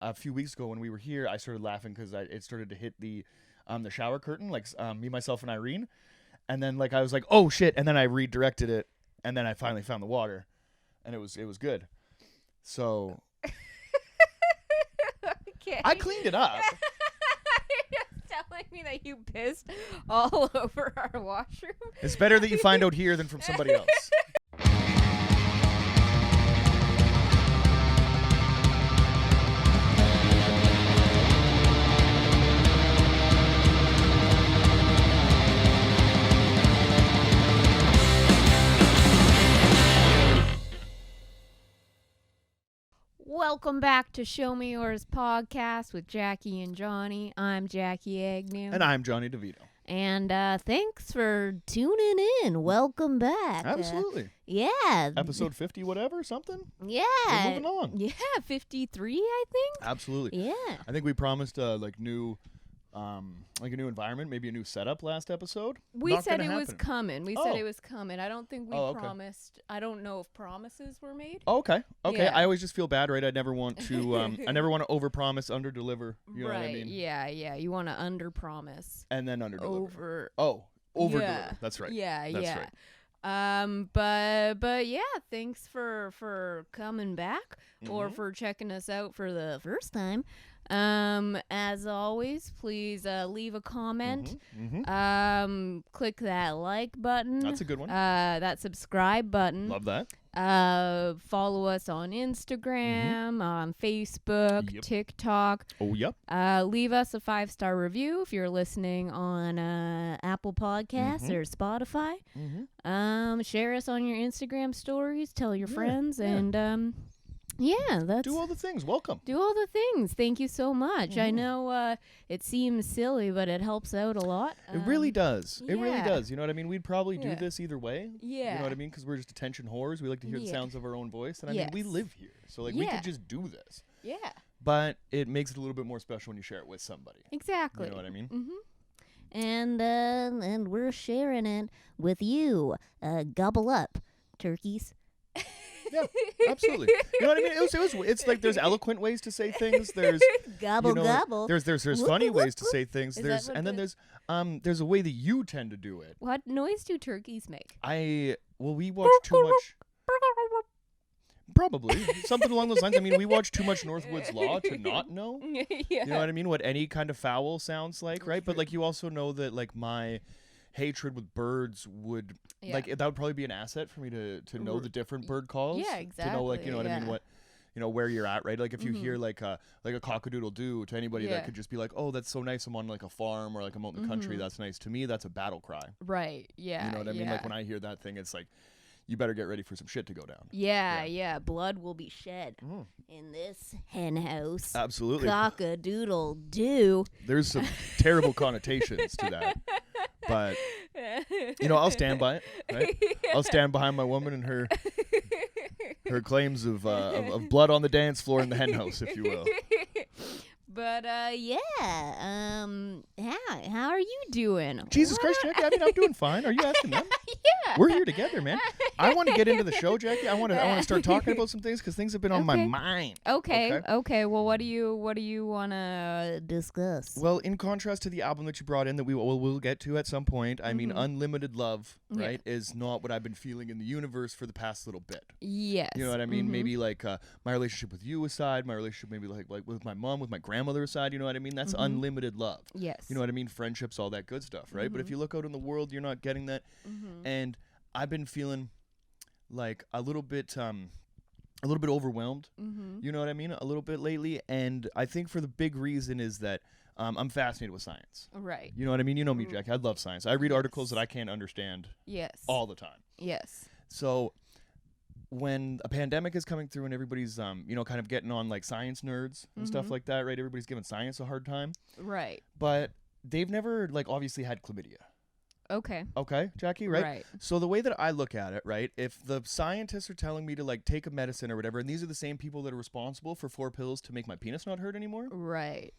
a few weeks ago when we were here, I started laughing because it started to hit the shower curtain, like me, myself, and Irene. And then like I was like, oh shit, and then I redirected it, and then I finally found the water, and it was good. So Okay. I cleaned it up. You're telling me that you pissed all over our washroom? It's better that you find out here than from somebody else. Welcome back to Show Me Yours podcast with Jackie and Jonny. I'm Jackie Agnew. And I'm Jonny DeVito. And thanks for tuning in. Welcome back. Absolutely. Yeah. Episode 50 whatever, something? Yeah. We're moving on. Yeah, 53, I think. Absolutely. Yeah. I think we promised like a new environment, maybe a new setup last episode. We Not said gonna it was happen. coming. We said it was coming. I don't think we okay. promised. I don't know if promises were made. Oh, okay. Yeah. I always just feel bad, right? I never want to I never want to overpromise, underdeliver. You know right. what I mean? Yeah. You want to underpromise. And then underdeliver. Over. Oh, overdeliver. Yeah. That's right. Yeah. That's yeah. right. But yeah, thanks for coming back or Mhm. for checking us out for the first time. As always, please leave a comment. Click that like button. That's a good one. That subscribe button. Love that. Follow us on Instagram, on Facebook, Yep. TikTok. Oh, yep. Leave us a 5-star review if you're listening on Apple Podcasts or Spotify. Share us on your Instagram stories. Tell your friends, and that's Do all the things. Welcome. do all the things. Thank you so much. I know it seems silly, but it helps out a lot. It really does. It really yeah. does. You know what I mean? We'd probably do Yeah. this either way. Yeah. You know what I mean? Because we're just attention whores. We like to hear the Yeah. sounds of our own voice. And I mean, we Yes. live here. So, like, we Yeah. could just do this. Yeah. But it makes it a little bit more special when you share it with somebody. Exactly. You know what I mean? And we're sharing it with you. Gobble up, turkeys. Yeah, absolutely. You know what I mean? It's like there's eloquent ways to say things. There's Gobble gobble. There's funny ways to say things. Is There's that what and then it there's a way that you tend to do it. What noise do turkeys make? We watch too much. Probably something along those lines. I mean, we watch too much Northwood's Law to not know. Yeah. You know what I mean? What any kind of fowl sounds like, right? But like you also know that like my hatred with birds would like that would probably be an asset for me to know the different bird calls. Yeah, To know like you know what I mean, what where you're at, right? Like if you hear like a cock-a-doodle-doo to anybody that could just be like, oh, that's so nice. I'm on like a farm or like I'm out in the country. That's nice. To me, that's a battle cry. Right. Yeah. You know what I mean? Like when I hear that thing, it's like you better get ready for some shit to go down. Yeah. Blood will be shed in this hen house. Absolutely. Cock-a-doodle-doo. There's some terrible connotations to that. But, I'll stand by it, right? I'll stand behind my woman and her claims of blood on the dance floor in the hen house, if you will. But, how are you doing? Jesus Christ, Jackie, I mean, I'm doing fine. Are you asking them? Yeah. We're here together, man. I want to get into the show, Jackie. I want to start talking about some things because things have been on my mind. Okay. Well, what do you want to discuss? Well, in contrast to the album that you brought in that we'll get to at some point, I mean, Unlimited Love, right, is not what I've been feeling in the universe for the past little bit. Yes. You know what I mean? Maybe like my relationship with you aside, my relationship maybe like with my mom, with my grandmother aside, you know what I mean? That's unlimited love. Yes. You know what I mean? Friendships, all that good stuff, right? But if you look out in the world, you're not getting that. And I've been feeling like a little bit overwhelmed. You know what I mean? A little bit lately. And I think for the big reason is that I'm fascinated with science. Right. You know what I mean? You know me, Jackie. I love science. I read articles that I can't understand all the time. Yes. So when a pandemic is coming through and everybody's, kind of getting on like science nerds and stuff like that, right? Everybody's giving science a hard time. Right. But they've never like obviously had chlamydia. Okay. Okay, Jackie, right? Right. So the way that I look at it, right, if the scientists are telling me to like take a medicine or whatever, and these are the same people that are responsible for 4 pills to make my penis not hurt anymore, Right.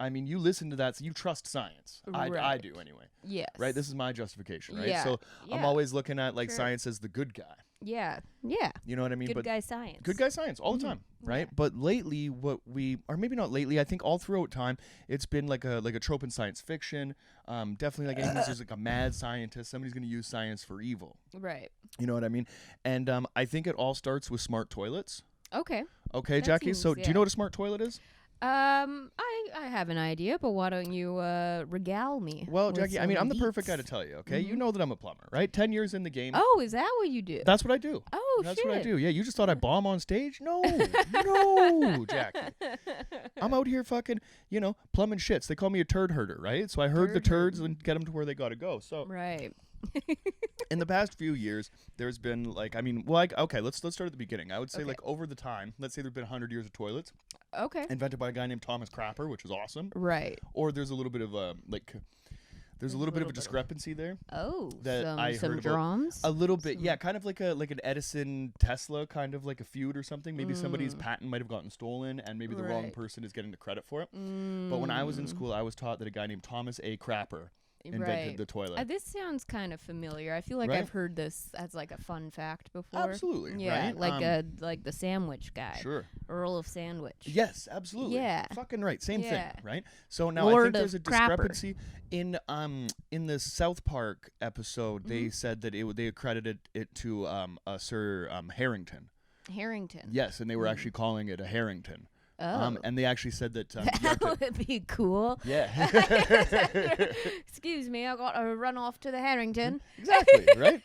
I mean, you listen to that, so you trust science. I do anyway. Yes. Right? This is my justification, right? Yeah. So I'm always looking at like Sure. science as the good guy. Yeah. You know what I mean? Good guy science. Good guy science all the time, right? Yeah. But lately, or maybe not lately, I think all throughout time, it's been like a trope in science fiction. Definitely like anything there's like a mad scientist, somebody's going to use science for evil. Right. You know what I mean? And I think it all starts with smart toilets. Okay. Okay, That Jackie. seems- So do yeah. you know what a smart toilet is? I have an idea, but why don't you regale me? Well, with Jackie, I some mean, I'm the perfect guy deets? to tell you, okay? Mm-hmm. You know that I'm a plumber, right? 10 years in the game. Oh, is that what you do? That's what I do. Oh, That's shit. what I do. Yeah, you just thought I bomb on stage? No. No, Jackie. I'm out here fucking, plumbing shits. They call me a turd herder, right? So I herd the Turd turds and get them to where they got to go. So Right. in the past few years, there's been okay, let's start at the beginning. I would say Okay. over the time, let's say there's been 100 years of toilets Okay. invented by a guy named Thomas Crapper, which is awesome. Right. Or there's a little bit of a discrepancy there. Oh, That I some heard about. drums. A little bit, yeah, kind of like an Edison Tesla kind of like a feud or something. Maybe somebody's patent might have gotten stolen, and maybe the wrong Right. person is getting the credit for it. But when I was in school, I was taught that a guy named Thomas A. Crapper invented Right. the toilet. This sounds kind of familiar. I feel like Right? I've heard this as like a fun fact before. Absolutely, Yeah, right? like the sandwich guy. Sure. Earl of Sandwich. Yes, absolutely. Yeah. Fucking right. Same Yeah. thing, right? So now I Lord think there's a of Crapper. discrepancy in the South Park episode. They said that they accredited it to Sir Harrington. Harrington. Yes, and they were actually calling it a Harrington. Oh. And they actually said that. You had That to- would be cool. yeah. Excuse me, I got to run off to the Harrington. Exactly, right?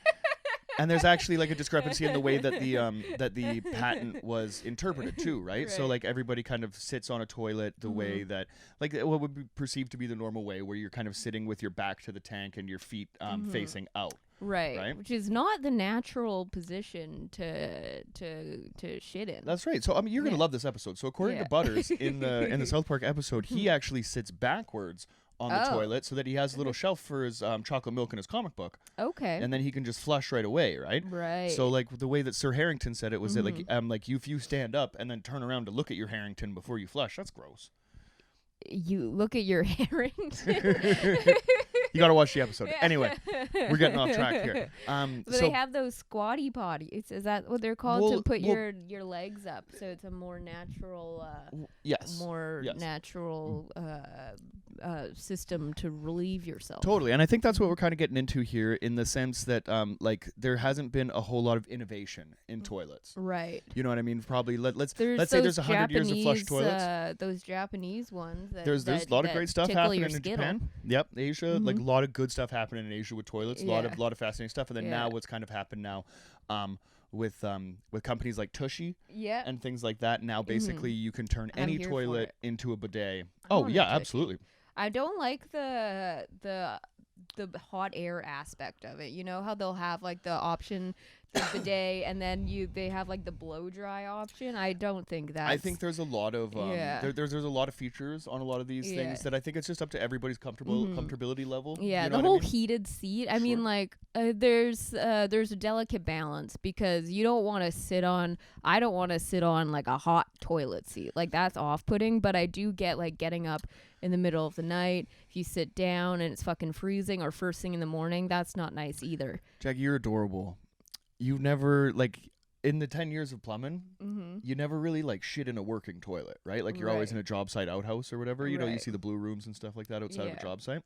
And there's actually like a discrepancy in the way that the patent was interpreted too, right? So Right. like everybody kind of sits on a toilet the way that like what would be perceived to be the normal way, where you're kind of sitting with your back to the tank and your feet facing out. Right. Which is not the natural position to shit in. That's right. So I mean, you're gonna love this episode. So according to Butters in the South Park episode, he actually sits backwards on the toilet so that he has a little shelf for his chocolate milk in his comic book. Okay. And then he can just flush right away, right? Right. So like the way that Sir Harrington said it was that like if you stand up and then turn around to look at your Harrington before you flush, that's gross. You look at your Harrington. You got to watch the episode. Anyway, we're getting off track here. But So they have those squatty potties. Is that what they're called? To put well- your legs up, so it's a more natural, yes. Yes. natural system to relieve yourself. Totally, and I think that's what we're kind of getting into here, in the sense that like there hasn't been a whole lot of innovation in toilets. Right. You know what I mean? Probably let's say those there's 100 years of flush toilets. Those Japanese ones. There's a lot of great stuff tickle happening your in skittle. Japan. Yep, Asia, like a lot of good stuff happening in Asia with toilets. A lot Yeah. of fascinating stuff. And then now what's kind of happened now, with companies like Tushy Yeah. and things like that. Now basically you can turn I'm any here for toilet it. into a bidet. I Oh want a yeah, Tushy. absolutely. I don't like the hot air aspect of it. You know how they'll have like the option, the bidet, and then they have like the blow dry option. I don't think that. I think there's a lot of there's a lot of features on a lot of these Yeah. things that I think it's just up to everybody's comfortability level. Yeah, you know the what I whole mean? heated seat. I Sure. mean, like, there's a delicate balance, because you don't want to sit on. I don't want to sit on like a hot toilet seat. Like, that's off-putting. But I do get like getting up in the middle of the night. If you sit down and it's fucking freezing, or first thing in the morning, that's not nice either. Jackie, you're adorable. You've never, like, in the 10 years of plumbing, you never really like shit in a working toilet, right? Like you're always Right. in a job site outhouse or whatever. You know, you Right. see the blue rooms and stuff like that outside of a Yeah. job site.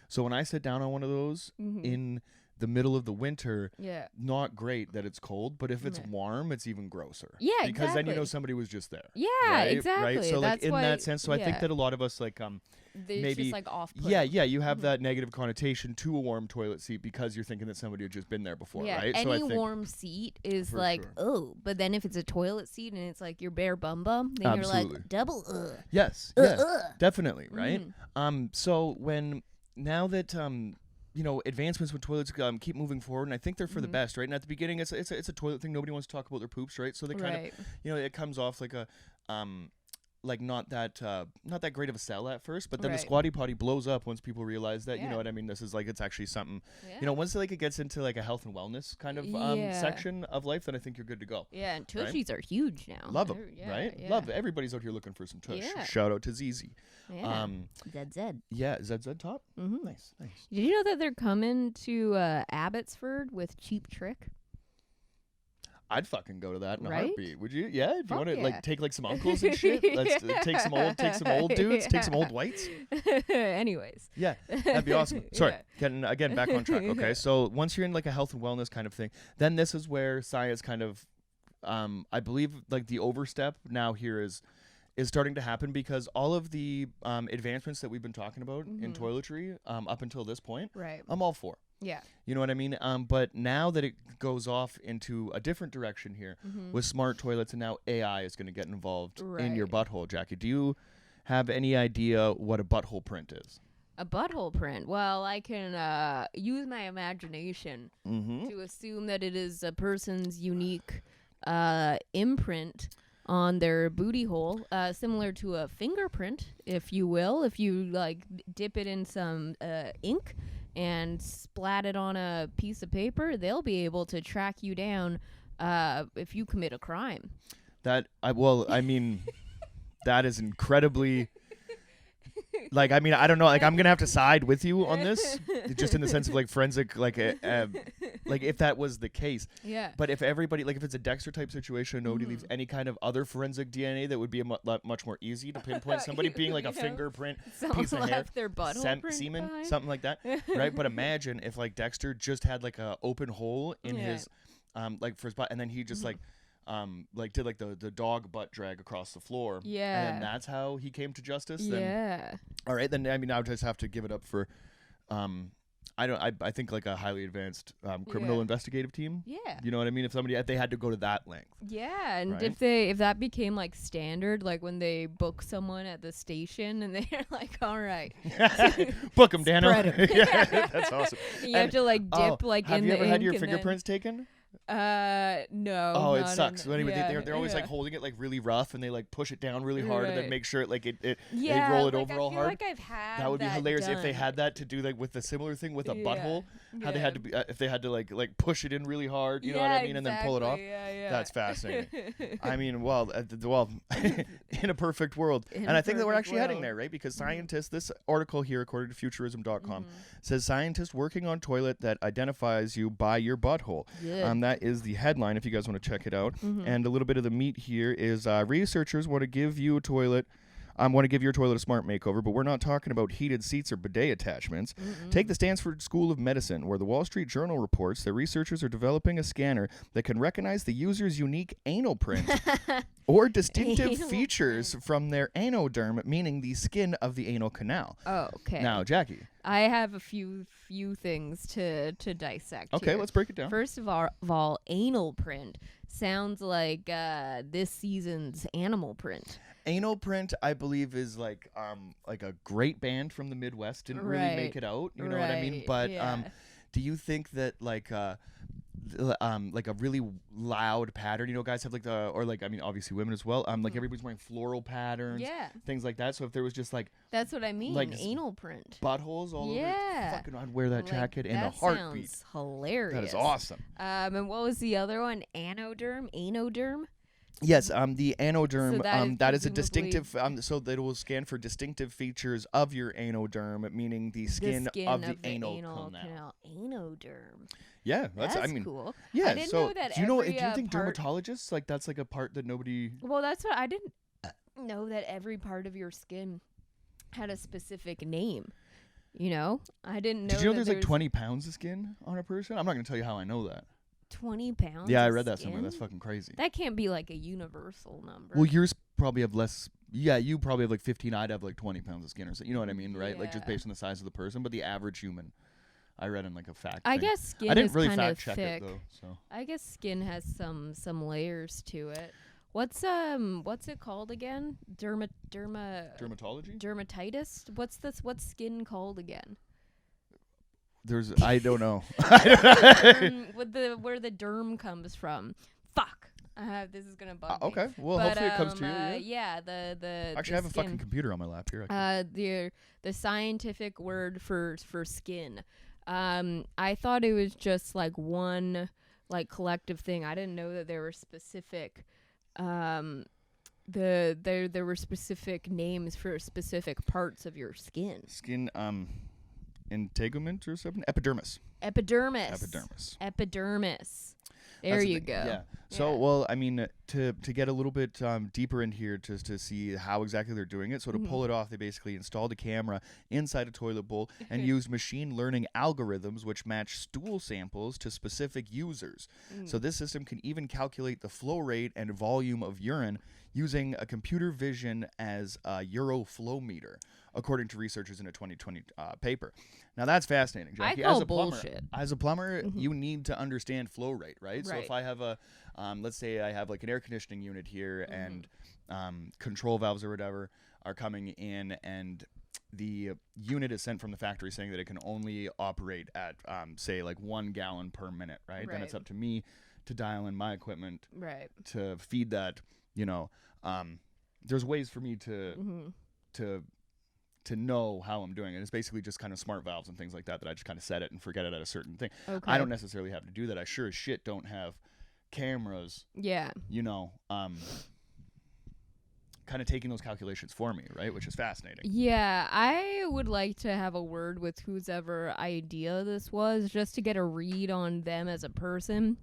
So when I sit down on one of those in the middle of the winter, Yeah. not great that it's cold, but if it's Right. warm, it's even grosser. Yeah, because then you know exactly. somebody was just there. Yeah, right? exactly. Right. So like That's in why, that sense, so I think yeah. that a lot of us like It's maybe just like off-putting. yeah, you have that negative connotation to a warm toilet seat because you're thinking that somebody had just been there before, Yeah, right? any So I think warm seat is For like, sure. oh, but then if it's a toilet seat and it's like your bare bum, then you're Absolutely. like double. yes, definitely, right? So now that advancements with toilets keep moving forward, and I think they're for the best, right? And at the beginning, it's a toilet thing. Nobody wants to talk about their poops, right? So they kind Right. of, it comes off like a like not that great of a sell at first, but then the Right. squatty potty blows up once people realize that, you Yeah. know what I mean, this is like, it's actually something, Yeah. you know, once like it gets into like a health and wellness kind of Yeah. section of life, then I think you're good to go. Yeah, and tushies are huge now. Love them, Yeah, right? yeah. Love it. Everybody's out here looking for some tush. Yeah. Shout out to ZZ. Yeah. ZZ. Yeah, ZZ top. Mm-hmm. Nice. Did you know that they're coming to Abbotsford with Cheap Trick? I'd fucking go to that in a Right? heartbeat. Would you? Yeah. Do you Fuck want to yeah. like take like some uncles and shit? Let's take some old dudes, take some old whites. Anyways. Yeah, that'd be awesome. Sorry, Yeah. getting again back on track. Okay, so once you're in like a health and wellness kind of thing, then this is where science kind of, I believe like the overstep now here is starting to happen, because all of the advancements that we've been talking about in toiletry up until this point, Right. I'm all for. Yeah. You know what I mean? But now that it goes off into a different direction here with smart toilets, and now AI is going to get involved in your butthole, Jackie. Do you have any idea what a butthole print is? A butthole print. Well, I can use my imagination to assume that it is a person's unique imprint on their booty hole, similar to a fingerprint, if you will. If you like dip it in some ink and splat it on a piece of paper, they'll be able to track you down if you commit a crime. That is incredibly. Like, I mean, I don't know. Like, I'm gonna have to side with you on this, just in the sense of like forensic, like if that was the case. Yeah. But if everybody, like, if it's a Dexter type situation, nobody leaves any kind of other forensic DNA, that would be much more easy to pinpoint somebody being like a fingerprint, piece of hair, their butthole print semen, behind. something like that, right? But imagine if like Dexter just had like a open hole in his, like for his butt, and then he just like did like the dog butt drag across the floor. Yeah. And that's how he came to justice. Yeah. Then, all right. Then I mean, I would just have to give it up for, I think like a highly advanced criminal investigative team. Yeah. You know what I mean? If they had to go to that length. Yeah, and Right? if that became like standard, like when they book someone at the station and they're like, all right, Book him, Dano. Spread 'em. Yeah, that's awesome. you have to like dip like have in you the ever had ink your and then- fingerprints taken? No. Oh, it not sucks. in- So anyway, yeah, they're always like yeah. holding it like really rough, and they like push it down really hard, and then Right. make sure like they Yeah, roll it like, over I all feel hard. like I've had That would be hilarious if they done. had that to do like with the similar thing with a Yeah. butthole. How they had to be if they had to like push it in really hard, you know what Yeah, I mean, and then pull it off. exactly. Yeah, That's fascinating. I mean, well, in a perfect world, and I think that we're perfect actually heading world. there, right? Because scientists, this article here, according to Futurism.com, says scientists working on toilet that identifies you by your butthole. Good. That is the headline. If you guys want to check it out, and a little bit of the meat here is researchers want to give you a toilet. Want to give your toilet a smart makeover, but we're not talking about heated seats or bidet attachments. Take the Stanford School of Medicine, where the Wall Street Journal reports that researchers are developing a scanner that can recognize the user's unique anal print or distinctive Anal features from their anoderm, meaning the skin of the anal canal. Oh, okay. Now, Jackie. I have a few things to dissect. Okay, here. let's break it down. First of all, anal print sounds like this season's Animal Print. Anal Print, I believe, is like a great band from the Midwest. Didn't really make it out, you know what I mean? Right, But yeah. do you think that like a really loud pattern, you know, guys have like obviously women as well, like everybody's wearing floral patterns, Yeah. things like that. So if there was just like That's what I mean. Like Anal print. buttholes all over, Yeah. fucking, I'd wear that Like, jacket in a that heartbeat. sounds hilarious. That is awesome. And what was the other one? Anoderm? Yes, the anoderm, So that is that is a presumably- distinctive, so that it will scan for distinctive features of your anoderm, meaning the skin, of the anal canal. Anoderm. Yeah, That's I mean, cool. yeah. I didn't so know that do you know? every, Do you think part- dermatologists like that's like a part that nobody? Well, that's what I didn't know, that every part of your skin had a specific name. You know, I didn't know. Did you know that there's like 20 pounds of skin on a person? I'm not gonna tell you how I know that. 20 pounds? Yeah, I of read that somewhere. skin? That's fucking crazy. That can't be like a universal number. Well, yours probably have less. Yeah, you probably have like 15. I'd have like 20 pounds of skin or so. You know what I mean, right? Like just Yeah. based on the size of the person. But the average human, I read in like a fact. I thing. guess skin I didn't is really kind fact of check thick. it though. So I guess skin has some layers to it. What's it called again? dermatology. Dermatitis? What's skin called again? I don't know. Where the derm comes from. Fuck. This is gonna bug me. Okay. Well, hopefully it comes to you. Yeah. The Actually, I have a fucking computer on my lap here. The scientific word for skin. I thought it was just like one like collective thing. I didn't know that there were specific there were specific names for specific parts of your skin. Skin integument or something? Epidermis. There you go. Yeah. So, well, I mean, to get a little bit deeper in here just to see how exactly they're doing it. So to pull it off, they basically installed a camera inside a toilet bowl and used machine learning algorithms which match stool samples to specific users. So this system can even calculate the flow rate and volume of urine using a computer vision as a Euroflowmeter, according to researchers in a 2020 paper. Now that's fascinating, Jackie. I call bullshit. As a plumber, you need to understand flow rate, right? So if I have a, let's say I have like an air conditioning unit here and control valves or whatever are coming in and the unit is sent from the factory saying that it can only operate at, say, like 1 gallon per minute, right? Then it's up to me to dial in my equipment to feed that, there's ways for me to know how I'm doing it. It's basically just kind of smart valves and things like that I just kind of set it and forget it at a certain thing. Okay. I don't necessarily have to do that. I sure as shit don't have cameras. Yeah. Kind of taking those calculations for me, right? Which is fascinating. Yeah, I would like to have a word with whose ever idea this was, just to get a read on them as a person.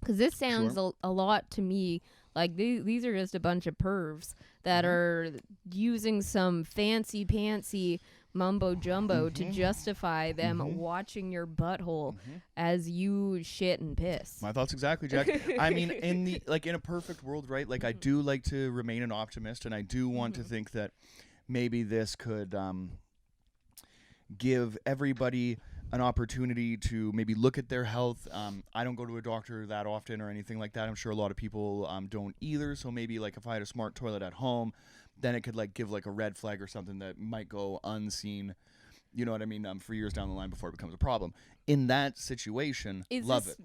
Because this sounds a lot to me like these are just a bunch of pervs that are using some fancy pantsy mumbo jumbo to justify them watching your butthole as you shit and piss. My thoughts exactly, Jack. I mean, in a perfect world, right? Like I do like to remain an optimist, and I do want to think that maybe this could give everybody an opportunity to maybe look at their health. I don't go to a doctor that often or anything like that. I'm sure a lot of people don't either. So maybe like if I had a smart toilet at home, then it could like give like a red flag or something that might go unseen, you know what I mean, for years down the line before it becomes a problem. In that situation, love it.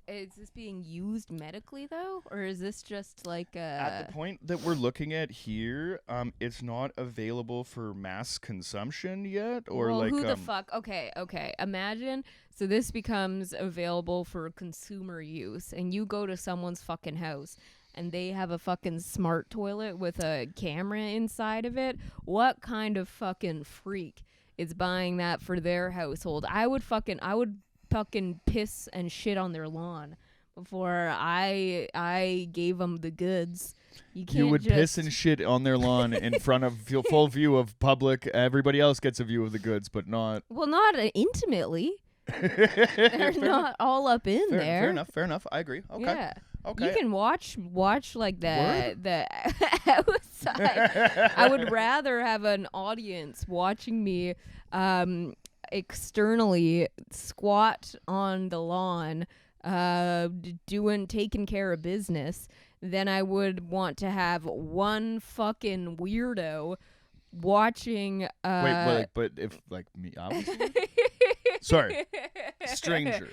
Is this being used medically though, or is this just like at the point that we're looking at here? It's not available for mass consumption yet, or like who the fuck? Okay. Imagine so this becomes available for consumer use, and you go to someone's fucking house. And they have a fucking smart toilet with a camera inside of it. What kind of fucking freak is buying that for their household? I would fucking piss and shit on their lawn before I gave them the goods. You would piss and shit on their lawn in front of full view of public. Everybody else gets a view of the goods, but not. Well, not intimately. They're not all up in there. Fair enough. I agree. Okay. Yeah. Okay. You can watch like the outside. I would rather have an audience watching me externally squat on the lawn taking care of business than I would want to have one fucking weirdo watching wait, but if like me, obviously. Sorry. Stranger.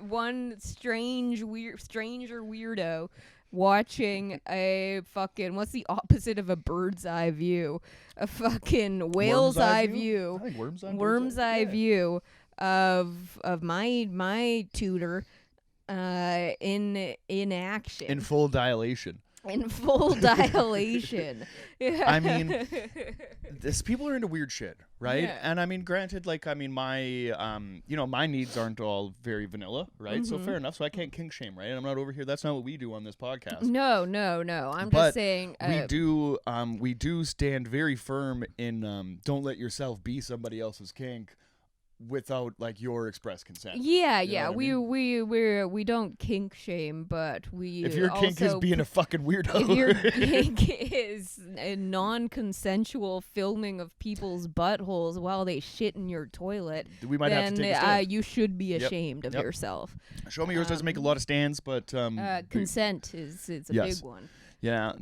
One stranger weirdo watching a fucking, what's the opposite of a bird's eye view? A fucking whale's eye view. I think worm's eye view of my tutor in action. In full dilation. In full dilation. I mean, people are into weird shit, right? Yeah. And I mean, granted, like, I mean, my, my needs aren't all very vanilla, right? So fair enough. So I can't kink shame, right? And I'm not over here. That's not what we do on this podcast. No. I'm just saying. We do stand very firm in don't let yourself be somebody else's kink without like your express consent. Yeah. We don't kink shame, but we. If your kink is being a fucking weirdo. If your kink is a non-consensual filming of people's buttholes while they shit in your toilet, we might have to take a stand. You should be ashamed of yourself. Show me yours doesn't make a lot of stands, but consent is a big one. Yeah.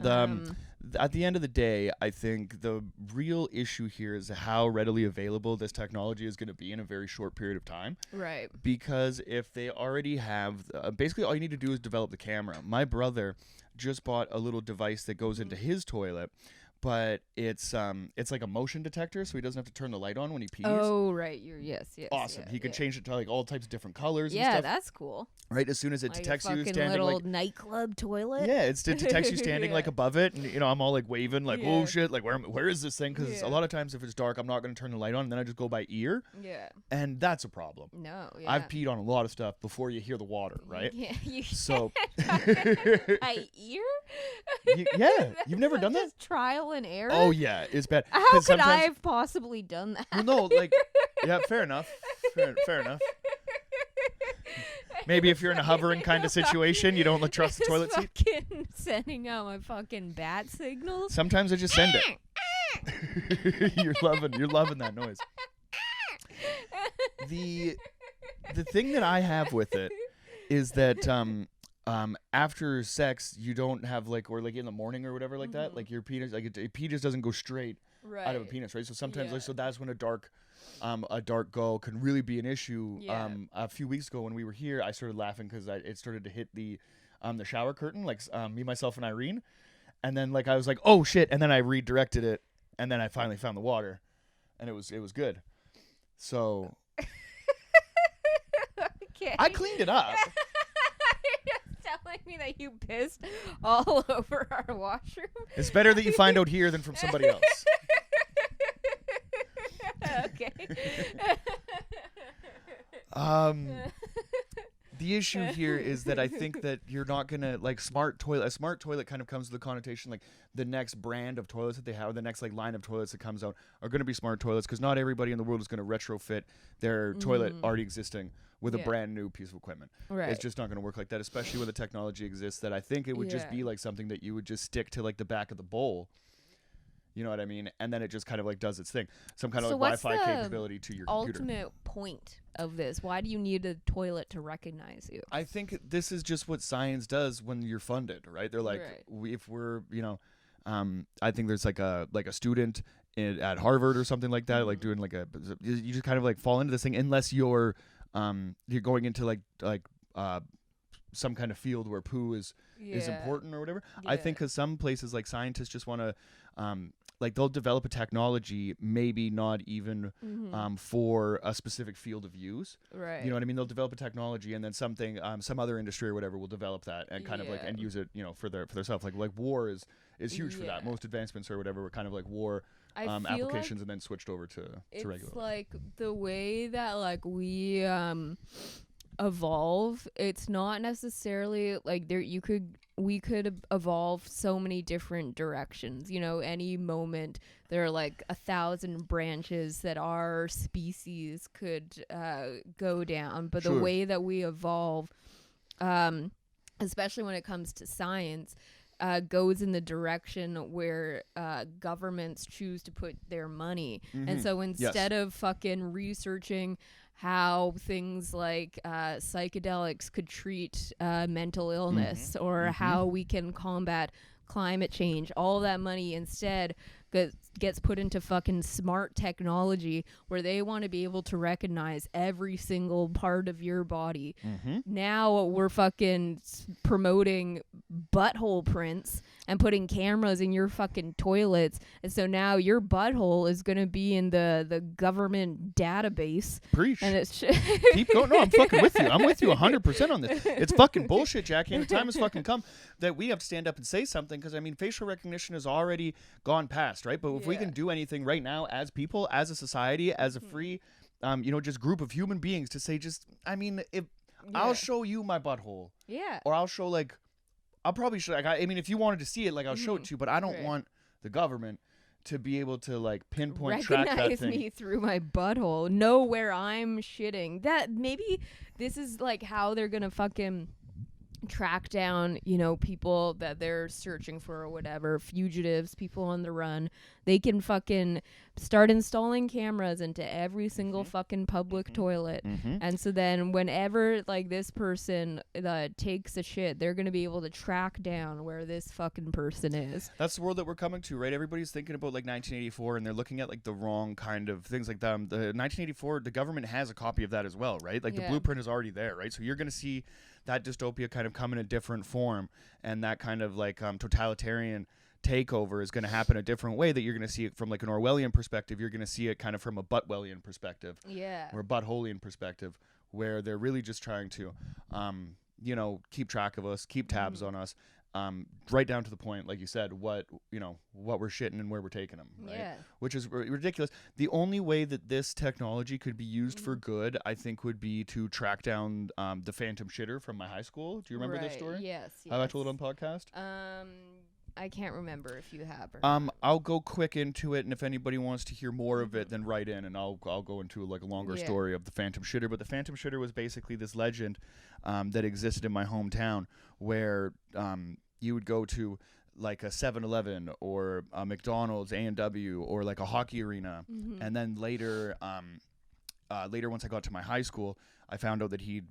at the end of the day, I think the real issue here is how readily available this technology is going to be in a very short period of time. Right. Because if they already have, basically all you need to do is develop the camera. My brother just bought a little device that goes into his toilet, but it's like a motion detector, so he doesn't have to turn the light on when he pees. Oh, right. Yes. Awesome. Yeah, he could change it to like all types of different colors. Yeah, and stuff. that's cool. Right, as soon as it Like detects a you fucking standing little like nightclub toilet. yeah, it detects you standing Yeah. like above it, and I'm all like waving like, Yeah. oh shit, like where is this thing? Because Yeah. a lot of times if it's dark, I'm not going to turn the light on, and then I just go by ear, Yeah. and that's a problem. No. Yeah. I've peed on a lot of stuff before you hear the water, right? Yeah. You So by ear? yeah, you've never done that? Just trial and error. Oh yeah, it's bad. How 'Cause could I sometimes- have possibly done that? Well, no, like yeah, fair enough. Fair enough. Maybe if you're in a hovering kind of situation, you don't trust the toilet seat. Fucking sending out my fucking bat signals. Sometimes I just send it. You're loving that noise. The thing that I have with it is that after sex you don't have like, or like in the morning or whatever like that, like your penis, like a pee just doesn't go straight out of a penis, right? So sometimes like, so that's when a dark go can really be an issue. Yeah. A few weeks ago when we were here, I started laughing because it started to hit the shower curtain, like me, myself, and Irene, and then like I was like, oh shit, and then I redirected it, and then I finally found the water, and it was good. So Okay. I cleaned it up. You're telling me that you pissed all over our washroom? It's better that you find out here than from somebody else. Okay. The issue here is that I think that you're not gonna like a smart toilet kind of comes with the connotation like the next brand of toilets that they have, or the next like line of toilets that comes out are going to be smart toilets, because not everybody in the world is going to retrofit their toilet already existing with a brand new piece of equipment. Right. It's just not going to work like that, especially when the technology exists. That I think it would just be like something that you would just stick to like the back of the bowl. You know what I mean? And then it just kind of like does its thing. Some kind of like Wi-Fi capability to your computer. Ultimate point of this? Why do you need a toilet to recognize you? I think this is just what science does when you're funded, right? They're like, if we're, I think there's like a student at Harvard or something like that, like doing like you just kind of like fall into this thing unless you're going into like some kind of field where poo is important or whatever. I think because some places like scientists just want to like they'll develop a technology maybe not even for a specific field of use. Right. You know what I mean? They'll develop a technology and then something some other industry or whatever will develop that and kind of like and use it, for their self. Like war is huge for that. Most advancements or whatever were kind of like war applications, and then switched over to regular. It's like the way that like we evolve, it's not necessarily like we could evolve so many different directions. Any moment there are like 1,000 branches that our species could go down, but the way that we evolve, especially when it comes to science, goes in the direction where governments choose to put their money. And so instead of fucking researching how things like psychedelics could treat mental illness or how we can combat climate change, all that money instead gets put into fucking smart technology where they want to be able to recognize every single part of your body. Now we're fucking promoting butthole prints and putting cameras in your fucking toilets, and so now your butthole is gonna be in the government database. Preach. And it's Keep going. No, I'm fucking with you. I'm with you 100% on this. It's fucking bullshit, Jackie. And the time has fucking come that we have to stand up and say something, because I mean, facial recognition has already gone past, right? But if we can do anything right now as people, as a society, as a free, just group of human beings to say, if I'll show you my butthole, or I'll show I'll probably show, if you wanted to see it, I'll show it to you, but I don't want the government to be able to pinpoint track that recognize thing. me through my butthole, know where I'm shitting. That maybe this is how they're gonna fucking track down people that they're searching for or whatever, fugitives, people on the run. They can fucking start installing cameras into every single fucking public toilet. And so then whenever like this person takes a shit, they're going to be able to track down where this fucking person is. That's the world that we're coming to, right? Everybody's thinking about like 1984 and they're looking at like the wrong kind of things like that. The 1984, the government has a copy of that as well, right? Like the blueprint is already there, right? So you're going to see that dystopia kind of come in a different form, and that kind of like totalitarian takeover is going to happen a different way, that you're going to see it from like an Orwellian perspective. You're going to see it kind of from a Buttwellian perspective, or a Buttholeian perspective, where they're really just trying to, keep track of us, keep tabs on us, right down to the point, like you said, what we're shitting and where we're taking them, right? Which is ridiculous. The only way that this technology could be used for good, I think, would be to track down the phantom shitter from my high school. Do you remember this story? Yes. How I told it on podcast? I can't remember if you have or not. I'll go quick into it, and if anybody wants to hear more of it, then write in, and I'll go into like a longer story of the phantom shitter. But the phantom shitter was basically this legend that existed in my hometown, where you would go to like a 7-Eleven or a McDonald's, A&W, or like a hockey arena, and then later once I got to my high school, I found out that he'd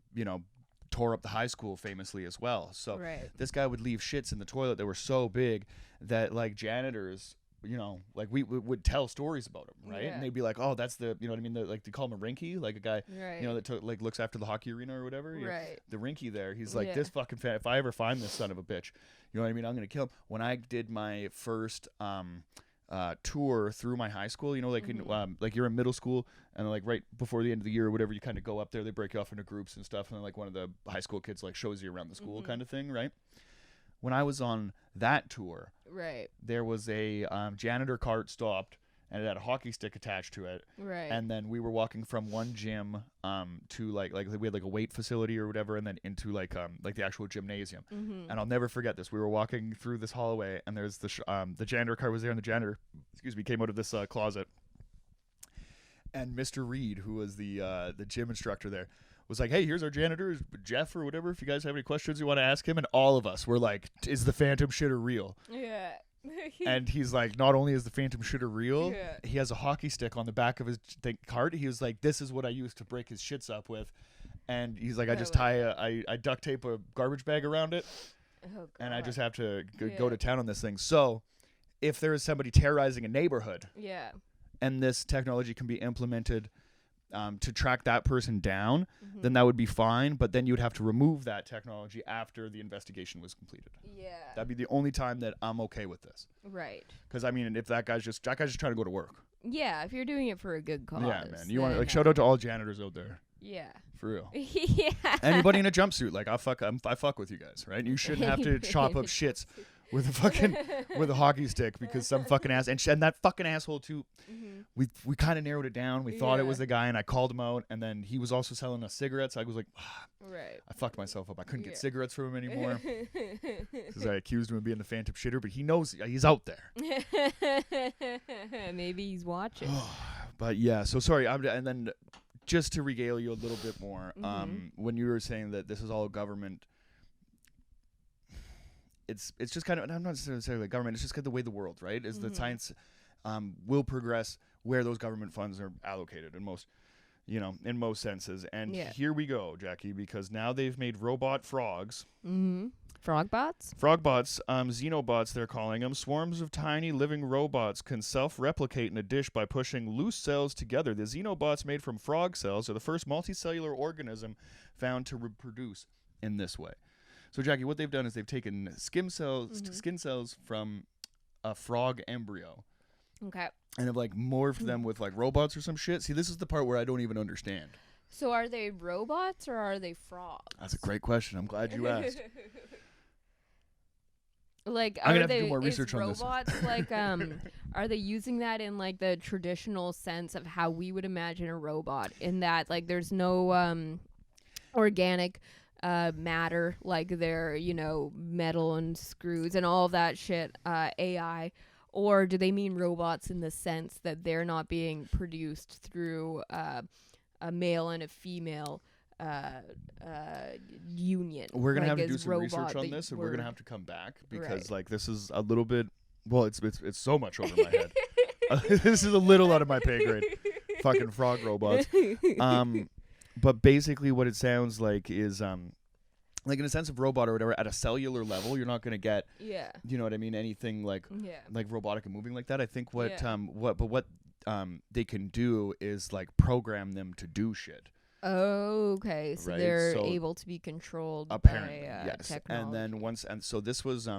tore up the high school famously as well. So this guy would leave shits in the toilet that were so big that like janitors, like we would tell stories about him, right? And they'd be like, oh, that's the, you know what I mean? Like they call him a rinky, like a guy, that like looks after the hockey arena or whatever. The rinky there. He's like, this fucking fan, if I ever find this son of a bitch, you know what I mean? I'm going to kill him. When I did my first tour through my high school, like you're in middle school, and like right before the end of the year or whatever, you kind of go up there, they break you off into groups and stuff, and then like one of the high school kids like shows you around the school kind of thing, right? When I was on that tour, there was a janitor cart stopped, and it had a hockey stick attached to it, and then we were walking from one gym to like we had like a weight facility or whatever, and then into like the actual gymnasium. And I'll never forget this. We were walking through this hallway, and there's the janitor cart was there, and the janitor came out of this closet, and Mr. Reed, who was the gym instructor there, was like, hey, here's our janitor, Jeff or whatever, if you guys have any questions you want to ask him. And all of us were like, is the phantom shitter real? And he's like, not only is the phantom shitter real, he has a hockey stick on the back of his cart. He was like, this is what I used to break his shits up with. And he's like, I just I duct tape a garbage bag around it, and I just have to go to town on this thing. So if there is somebody terrorizing a neighborhood, and this technology can be implemented to track that person down, then that would be fine. But then you would have to remove that technology after the investigation was completed. That'd be the only time that I'm okay with this. Because I mean, if that guy's just trying to go to work. If you're doing it for a good cause. Yeah, man. You want to shout out to all janitors out there. For real. Anybody in a jumpsuit, like I fuck with you guys, right? You shouldn't have to chop up shits with a hockey stick because some fucking ass and that fucking asshole too. We kind of narrowed it down. We thought it was the guy, and I called him out, and then he was also selling us cigarettes. I was like, I fucked myself up. I couldn't get cigarettes from him anymore because I accused him of being the phantom shitter, but he knows he's out there. Maybe he's watching. But yeah, so sorry. And then just to regale you a little bit more, when you were saying that this is all government. It's just kind of, I'm not necessarily government, it's just kind of the way the world, right, is that science will progress where those government funds are allocated in most senses. And here we go, Jackie, because now they've made robot frogs. Frogbots? Frogbots, xenobots they're calling them. Swarms of tiny living robots can self-replicate in a dish by pushing loose cells together. The xenobots made from frog cells are the first multicellular organism found to reproduce in this way. So, Jackie, what they've done is they've taken skin cells from a frog embryo. And have, like, morphed them with, like, robots or some shit. See, this is the part where I don't even understand. So, are they robots or are they frogs? That's a great question. I'm glad you asked. Like, I'm going to have to do more research on this. Robots, like, are they using that in, like, the traditional sense of how we would imagine a robot? In that, like, there's no organic matter, like they're, metal and screws and all of that shit, AI, or do they mean robots in the sense that they're not being produced through a male and a female union? We're gonna have to do some research on this, and we're gonna have to come back because like this is a little bit, well, it's so much over my head. This is a little out of my pay grade. Fucking frog robots. But basically what it sounds like is like in a sense of robot or whatever, at a cellular level, you're not going to get, you know what I mean, anything like robotic and moving like that. I think what they can do is like program them to do shit. Oh, okay. So right? they're So able to be controlled apparently, by yes. technology. And then so this was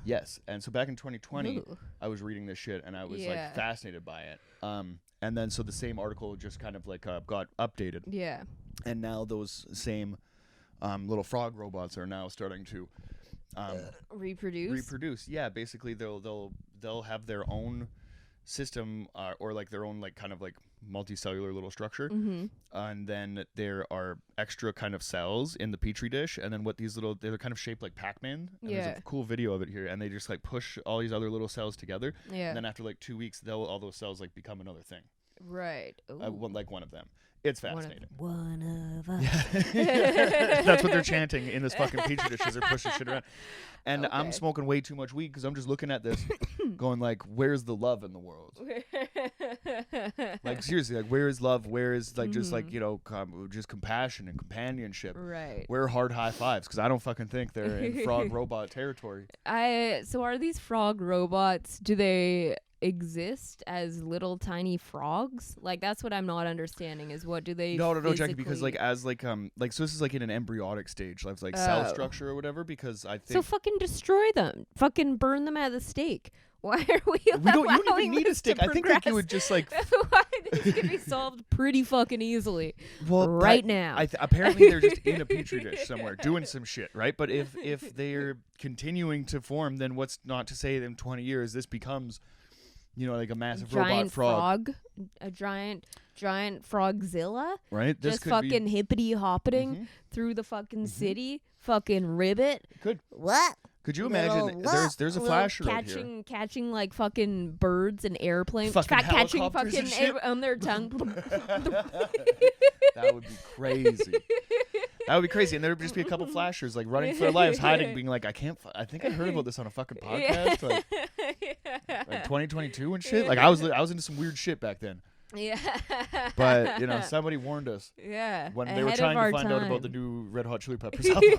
yes. And so back in 2020, I was reading this shit and I was like fascinated by it. And then so the same article just kind of like got updated. Yeah. And now those same little frog robots are now starting to reproduce. Yeah, basically they'll have their own system or like their own like kind of like multicellular little structure, and then there are extra kind of cells in the petri dish, and then what these little, they're kind of shaped like Pac-Man, and there's a cool video of it here, and they just like push all these other little cells together, and then after like 2 weeks all those cells like become another thing, right? Like one of them. It's fascinating. One of us. Yeah. That's what they're chanting in this fucking petri dish as they're pushing shit around. And I'm smoking way too much weed because I'm just looking at this going like, where's the love in the world? Like seriously, like where is love? Where is like just like, you know, just compassion and companionship? Right. Where are hard high fives? Because I don't fucking think they're in frog robot territory. So are these frog robots, do they exist as little tiny frogs? Like that's what I'm not understanding is what do they No, Jackie, because like as like so this is like in an embryonic stage, like cell structure or whatever, because I think so fucking destroy them, fucking burn them at the stake. Why are we you don't even need a stick. I think like you would just like why this could be solved pretty fucking easily now. Apparently they're just in a petri dish somewhere doing some shit, right? But if they're continuing to form, then what's not to say that in 20 years this becomes, you know, like a massive robot frog. A giant frogzilla. Right? This just could fucking hippity hopping through the fucking city. Fucking ribbit. What? Could you imagine? There's a flasher right here. Catching like fucking birds and airplanes. Catching fucking on their tongue. That would be crazy. That would be crazy. And there would just be a couple flashers like running for their lives, hiding, being like, I think I heard about this on a fucking podcast. Like 2022 and shit. Like I was into some weird shit back then. Yeah. But, you know, somebody warned us. Yeah. When they were trying to find out about the new Red Hot Chili Peppers album.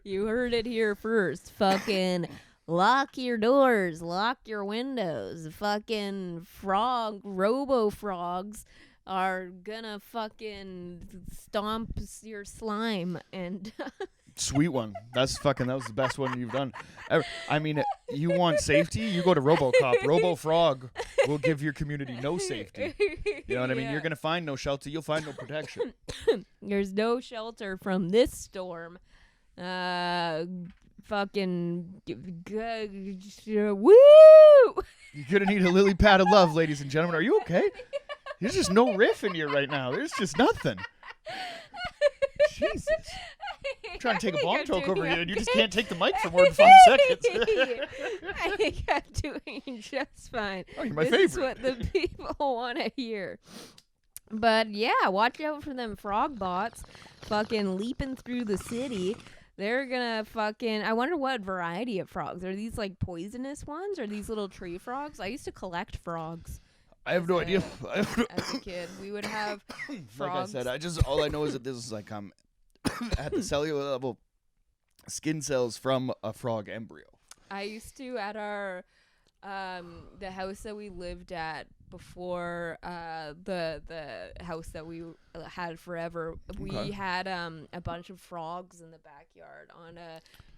You heard it here first. Fucking lock your doors, lock your windows. Fucking robo frogs are gonna fucking stomp your slime and Sweet one. That was the best one you've done ever. I mean, you want safety? You go to RoboCop. RoboFrog will give your community no safety. You know what I mean? You're going to find no shelter. You'll find no protection. There's no shelter from this storm. Fucking woo! You're going to need a lily pad of love, ladies and gentlemen. Are you okay? There's just no riff in here right now. There's just nothing. Jesus. I'm trying to take a bomb talk over here, and you just can't take the mic for more than 5 seconds. I think I'm doing just fine. Oh, you're my favorite. This is what the people want to hear. But yeah, watch out for them frog bots fucking leaping through the city. They're gonna fucking... I wonder what variety of frogs. Are these like poisonous ones? Or these little tree frogs? I used to collect frogs. I have no idea. As a kid, we would have frogs. Like I said, all I know is that this is like at the cellular level, skin cells from a frog embryo. I used to at our the house that we lived at before the house that we had forever. We had a bunch of frogs in the backyard on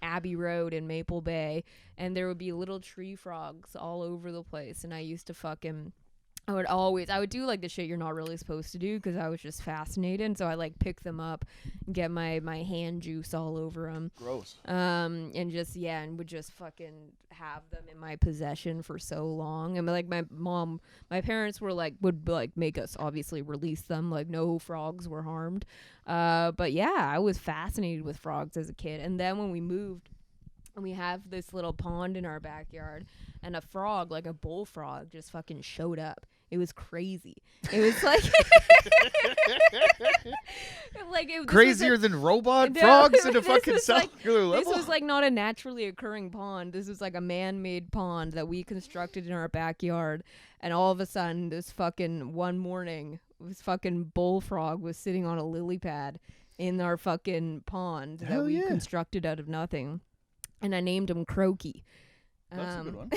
Abbey Road in Maple Bay, and there would be little tree frogs all over the place. And I used to fucking... I would do like the shit you're not really supposed to do because I was just fascinated. So I like pick them up and get my hand juice all over them. Gross. And just, and would just fucking have them in my possession for so long. And like my parents would make us obviously release them. Like no frogs were harmed. But yeah, I was fascinated with frogs as a kid. And then when we moved, and we have this little pond in our backyard, and a frog, like a bullfrog, just fucking showed up It was crazy. It was like crazier than robot frogs in a fucking cellular level. This was like not a naturally occurring pond. This was like a man-made pond that we constructed in our backyard. And all of a sudden, this fucking one morning, this fucking bullfrog was sitting on a lily pad in our fucking pond that we constructed out of nothing. And I named him Croaky. That's a good one.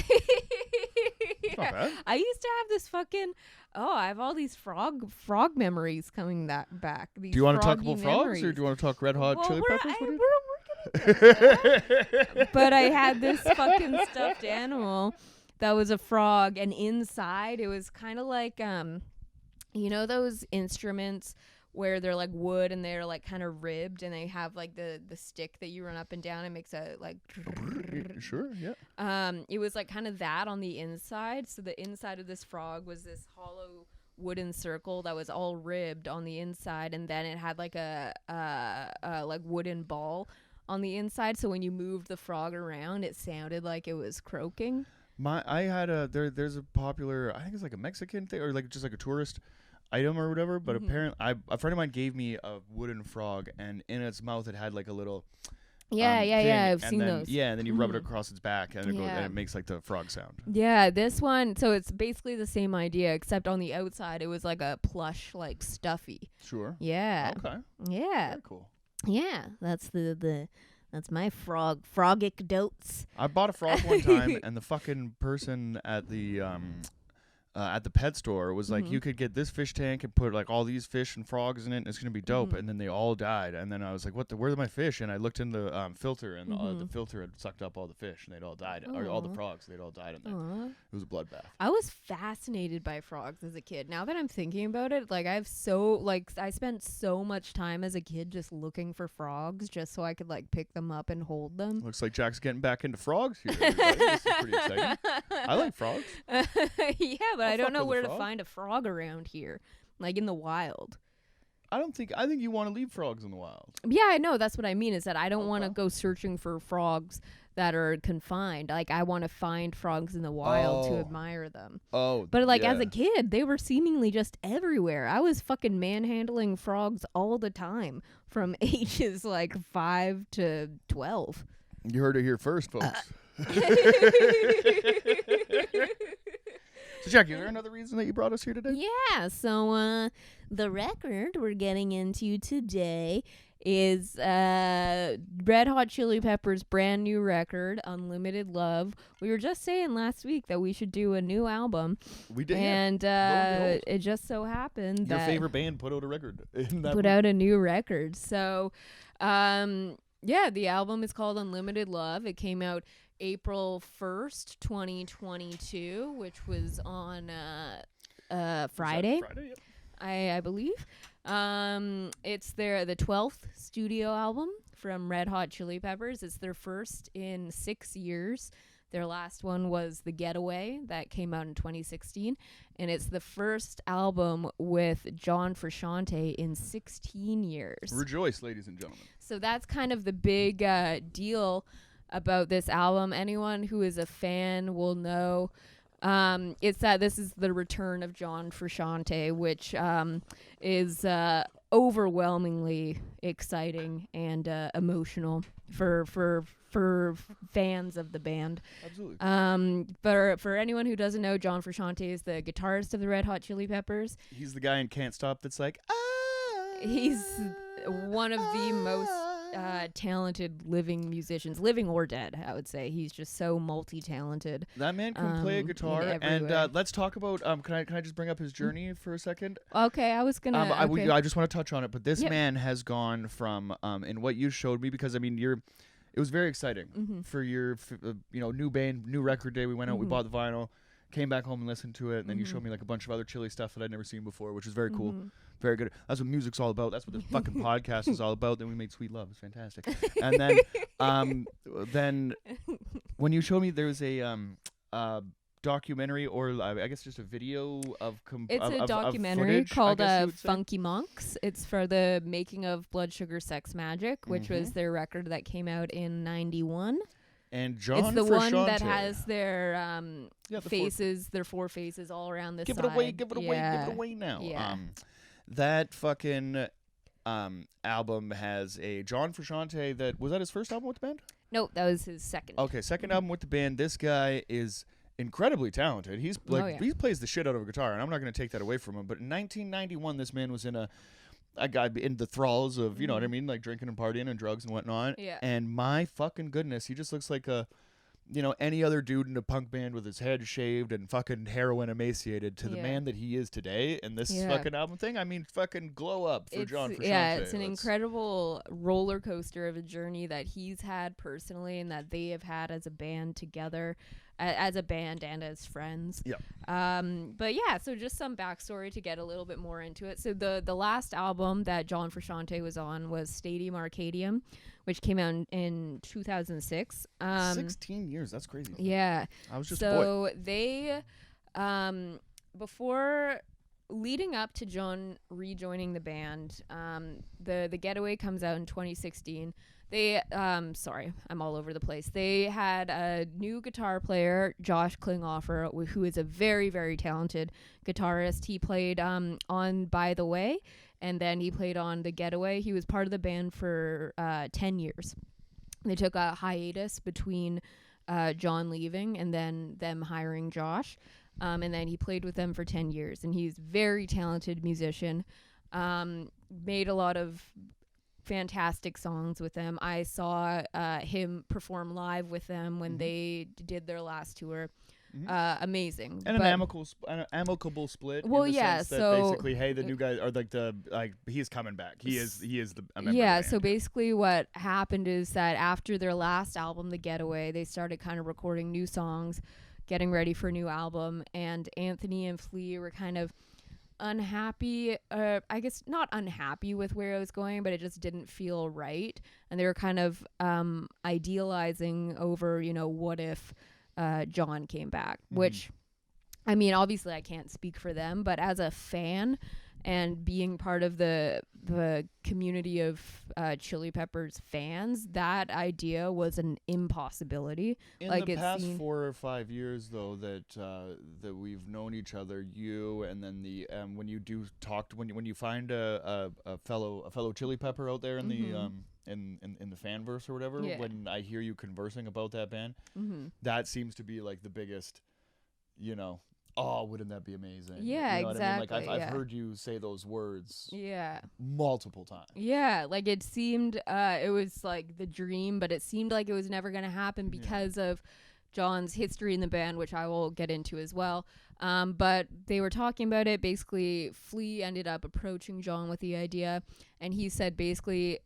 Yeah. Not bad. I used to have this fucking I have all these frog memories coming back. Do you want to talk about memories. frogs, or do you want to talk Red Hot Chili Peppers? We're gonna get to but I had this fucking stuffed animal that was a frog, and inside it was kind of like you know those instruments where they're like wood and they're like kind of ribbed, and they have like the stick that you run up and down and makes a like sure, yeah. It was like kind of that on the inside. So the inside of this frog was this hollow wooden circle that was all ribbed on the inside, and then it had like a like wooden ball on the inside. So when you moved the frog around, it sounded like it was croaking. I had there's a popular, I think it's like a Mexican thing, or like just like a tourist item or whatever, but apparently a friend of mine gave me a wooden frog, and in its mouth it had like a little thing, I've seen those. Yeah, and then you rub it across its back, and it goes, and it makes like the frog sound. Yeah, this one, so it's basically the same idea, except on the outside it was like a plush, like stuffy. Sure. Yeah. Okay. Yeah. Very cool. Yeah, that's that's my frogicdotes. I bought a frog one time, and the fucking person at the pet store was like, you could get this fish tank and put like all these fish and frogs in it, and it's gonna be dope. And then they all died, and then I was like, where's my fish? And I looked in the filter, and the filter had sucked up all the fish, and they'd all died, or all the frogs, they'd all died in there. It was a bloodbath. I was fascinated by frogs as a kid. Now that I'm thinking about it, like I spent so much time as a kid just looking for frogs just so I could like pick them up and hold them. Looks like Jack's getting back into frogs here, everybody. This is pretty exciting. I like frogs. Yeah, but I don't know where to find a frog around here, like in the wild. I think you want to leave frogs in the wild. Yeah, I know. That's what I mean, is that I don't want to go searching for frogs that are confined. Like, I want to find frogs in the wild to admire them. Oh, but like as a kid, they were seemingly just everywhere. I was fucking manhandling frogs all the time from ages like 5 to 12. You heard it here first, folks. So, Jackie, is there another reason that you brought us here today? Yeah, so the record we're getting into today is Red Hot Chili Peppers' brand new record, Unlimited Love. We were just saying last week that we should do a new album. We did, and it just so happened that your favorite band put out a record. Out a new record. So, yeah, the album is called Unlimited Love. It came out April 1st, 2022, which was on Friday. Friday, yep. I believe. It's the 12th studio album from Red Hot Chili Peppers. It's their first in 6 years. Their last one was The Getaway that came out in 2016, and it's the first album with John Frusciante in 16 years. Rejoice, ladies and gentlemen. So that's kind of the big deal about this album. Anyone who is a fan will know it's that this is the return of John Frusciante, which is overwhelmingly exciting and emotional for fans of the band. Absolutely. For anyone who doesn't know, John Frusciante is the guitarist of the Red Hot Chili Peppers. He's the guy in Can't Stop that's like, He's one of the most talented living musicians, living or dead, I would say. He's just so multi-talented. That man can play a guitar. And let's talk about can I just bring up his journey for a second? Okay, I was gonna I just want to touch on it, but this man has gone from in what you showed me, because I mean it was very exciting for your new band, new record day. We went out, we bought the vinyl, came back home and listened to it, and then you showed me like a bunch of other Chili stuff that I'd never seen before, which is very cool. Very good. That's what music's all about. That's what this fucking podcast is all about. Then we made Sweet Love. It's fantastic. And then when you showed me there was a documentary, or I guess just a video of it's a documentary footage, called Funky Monks. It's for the making of Blood Sugar Sex Magic, which was their record that came out in 91. And John It's the Frusciante. one that has their the faces, their 4 faces all around the give side. it away, give it away, give it away now. Yeah. That fucking album has a John Frusciante was that his first album with the band? No, that was his second. Okay, second album with the band. This guy is incredibly talented. He's like he plays the shit out of a guitar, and I'm not going to take that away from him. But in 1991, this man was in a guy in the thralls of, you know what I mean, like drinking and partying and drugs and whatnot. Yeah. And my fucking goodness, he just looks like any other dude in a punk band with his head shaved and fucking heroin emaciated to the man that he is today. And this fucking album thing, I mean, fucking glow up for John Frusciante. Yeah, it's an incredible roller coaster of a journey that he's had personally and that they have had as a band together, as a band and as friends. Yeah. But yeah, so just some backstory to get a little bit more into it. So the last album that John Frusciante was on was Stadium Arcadium, which came out in 2006. 16 years, that's crazy. Yeah. I was just a boy. So they, before leading up to John rejoining the band, the Getaway comes out in 2016. They, sorry, I'm all over the place. They had a new guitar player, Josh Klinghoffer, who is a very, very talented guitarist. He played on By the Way, and then he played on The Getaway. He was part of the band for 10 years. They took a hiatus between John leaving and then them hiring Josh. And then he played with them for 10 years. And he's a very talented musician. Made a lot of fantastic songs with them. I saw him perform live with them when they did their last tour. Amazing. And an amicable split. Well, in the yeah. sense that So basically, hey, the new guy, or he's coming back. He is a member yeah. of the So band. basically, what happened is that after their last album, The Getaway, they started kind of recording new songs, getting ready for a new album, and Anthony and Flea were kind of unhappy, I guess not unhappy with where it was going, but it just didn't feel right, and they were kind of idealizing over, what if John came back, which, I mean, obviously I can't speak for them, but as a fan and being part of the community of Chili Peppers fans, that idea was an impossibility. In the past 4 or 5 years, though, that we've known each other, you and then when you do talk to, when you find a fellow Chili Pepper out there in the in the fanverse or whatever, when I hear you conversing about that band, that seems to be like the biggest, oh, wouldn't that be amazing? Yeah, you know exactly. What I mean? Like I've heard you say those words. Yeah. Multiple times. Yeah, like it seemed it was like the dream, but it seemed like it was never going to happen because of John's history in the band, which I will get into as well. But they were talking about it. Basically, Flea ended up approaching John with the idea, and he said basically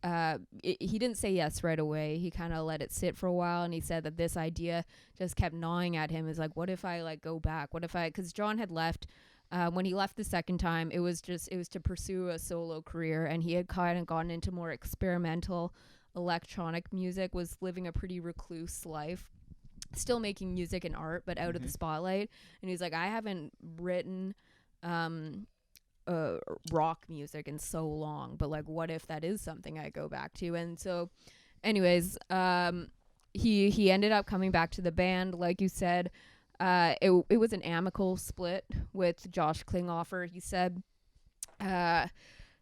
he didn't say yes right away. He kind of let it sit for a while, and he said that this idea just kept gnawing at him. Is like, what if I go back? What if because John had left. When he left the second time, it was to pursue a solo career, and he had kind of gone into more experimental electronic music, was living a pretty recluse life. Still making music and art, but out of the spotlight. And he's like, I haven't written rock music in so long, but like, what if that is something I go back to? And so anyways, he ended up coming back to the band. Like you said, it was an amicable split with Josh Klinghoffer. He said,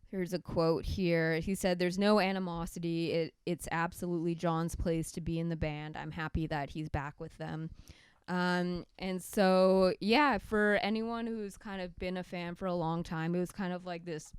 here's a quote here. He said, "There's no animosity. It's absolutely John's place to be in the band. I'm happy that he's back with them." And so, yeah, for anyone who's kind of been a fan for a long time, it was kind of like this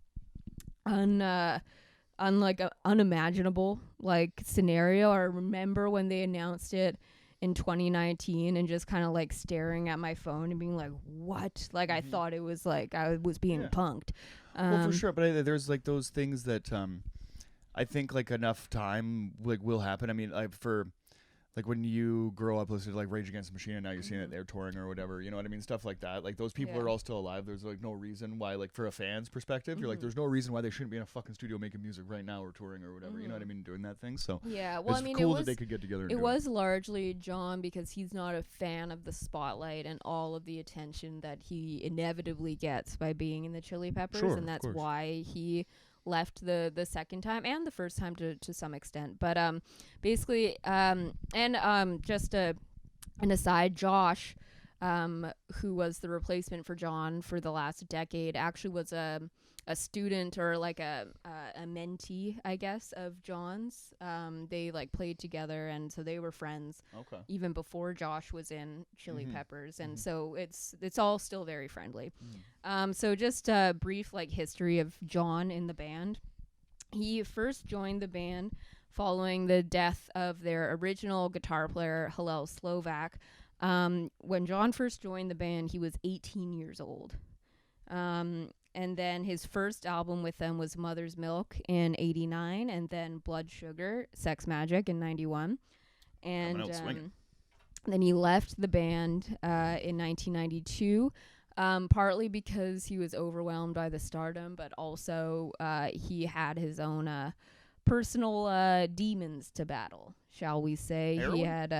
unimaginable like scenario. I remember when they announced it in 2019 and just kind of like staring at my phone and being like, what? Like I thought it was like I was being punked. Well, for sure, but there's like those things that I think like enough time like will happen. I mean, for like when you grow up listening to like Rage Against the Machine and now you're seeing it they're touring or whatever, you know what I mean? Stuff like that. Like those people are all still alive. There's like no reason why, like for a fan's perspective, you're like, there's no reason why they shouldn't be in a fucking studio making music right now or touring or whatever. You know what I mean? Doing that thing. So yeah, well, it's I mean, cool that they could get together. And it was largely John because he's not a fan of the spotlight and all of the attention that he inevitably gets by being in the Chili Peppers, and that's why he left the second time and the first time to some extent. But basically, just an aside, Josh, who was the replacement for John for the last decade, actually was a student or like a mentee, I guess, of John's. They like played together, and so they were friends even before Josh was in Chili Peppers, and so it's all still very friendly. So just a brief like history of John in the band. He first joined the band following the death of their original guitar player, Hillel Slovak. When John first joined the band, he was 18 years old. And then his first album with them was Mother's Milk in 89, and then Blood Sugar, Sex Magic in 91. And then he left the band in 1992, partly because he was overwhelmed by the stardom, but also he had his own personal demons to battle, shall we say. Heroin? He had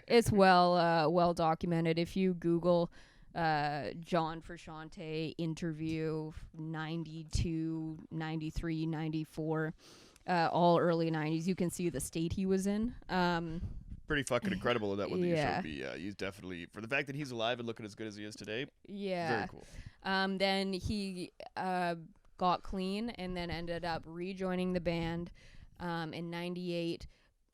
it's well documented. If you Google John Frusciante interview 92, 93, 94, all early 90s, you can see the state he was in. Pretty fucking incredible that what you showed me. He's definitely, for the fact that he's alive and looking as good as he is today, very cool. Then he got clean and then ended up rejoining the band in 98,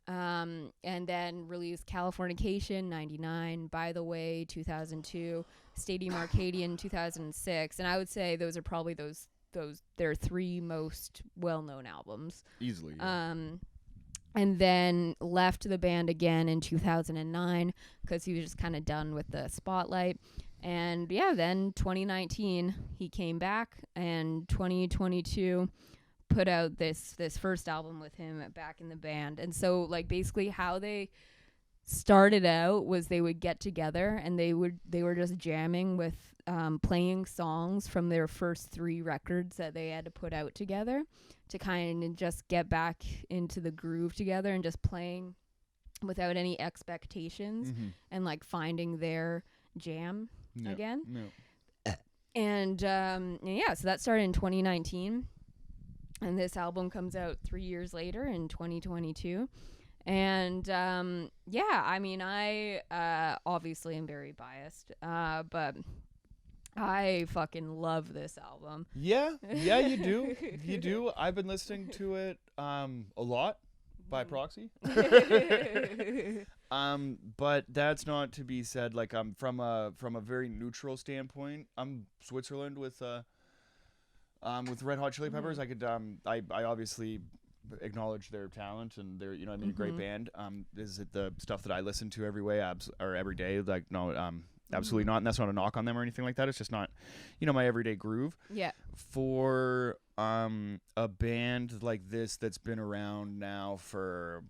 and then released Californication 99, By the Way 2002, Stadium Arcadian 2006, and I would say those are probably their three most well-known albums easily. And then left the band again in 2009 because he was just kind of done with the spotlight. And then 2019 he came back, and 2022 put out this first album with him back in the band. And so like basically how they started out was they would get together and they were just jamming with playing songs from their first 3 records that they had to put out together to kind of just get back into the groove together and just playing without any expectations and like finding their jam again. And so that started in 2019, and this album comes out 3 years later in 2022. And I mean, I obviously am very biased, but I fucking love this album. Yeah, you do. You do. I've been listening to it a lot by proxy. But that's not to be said. Like, I'm from a very neutral standpoint. I'm Switzerland with Red Hot Chili Peppers. I could I obviously acknowledge their talent and their a great band. Is it the stuff that I listen to every day? Like, no, absolutely not. And that's not a knock on them or anything like that. It's just not, my everyday groove. Yeah. For a band like this that's been around now for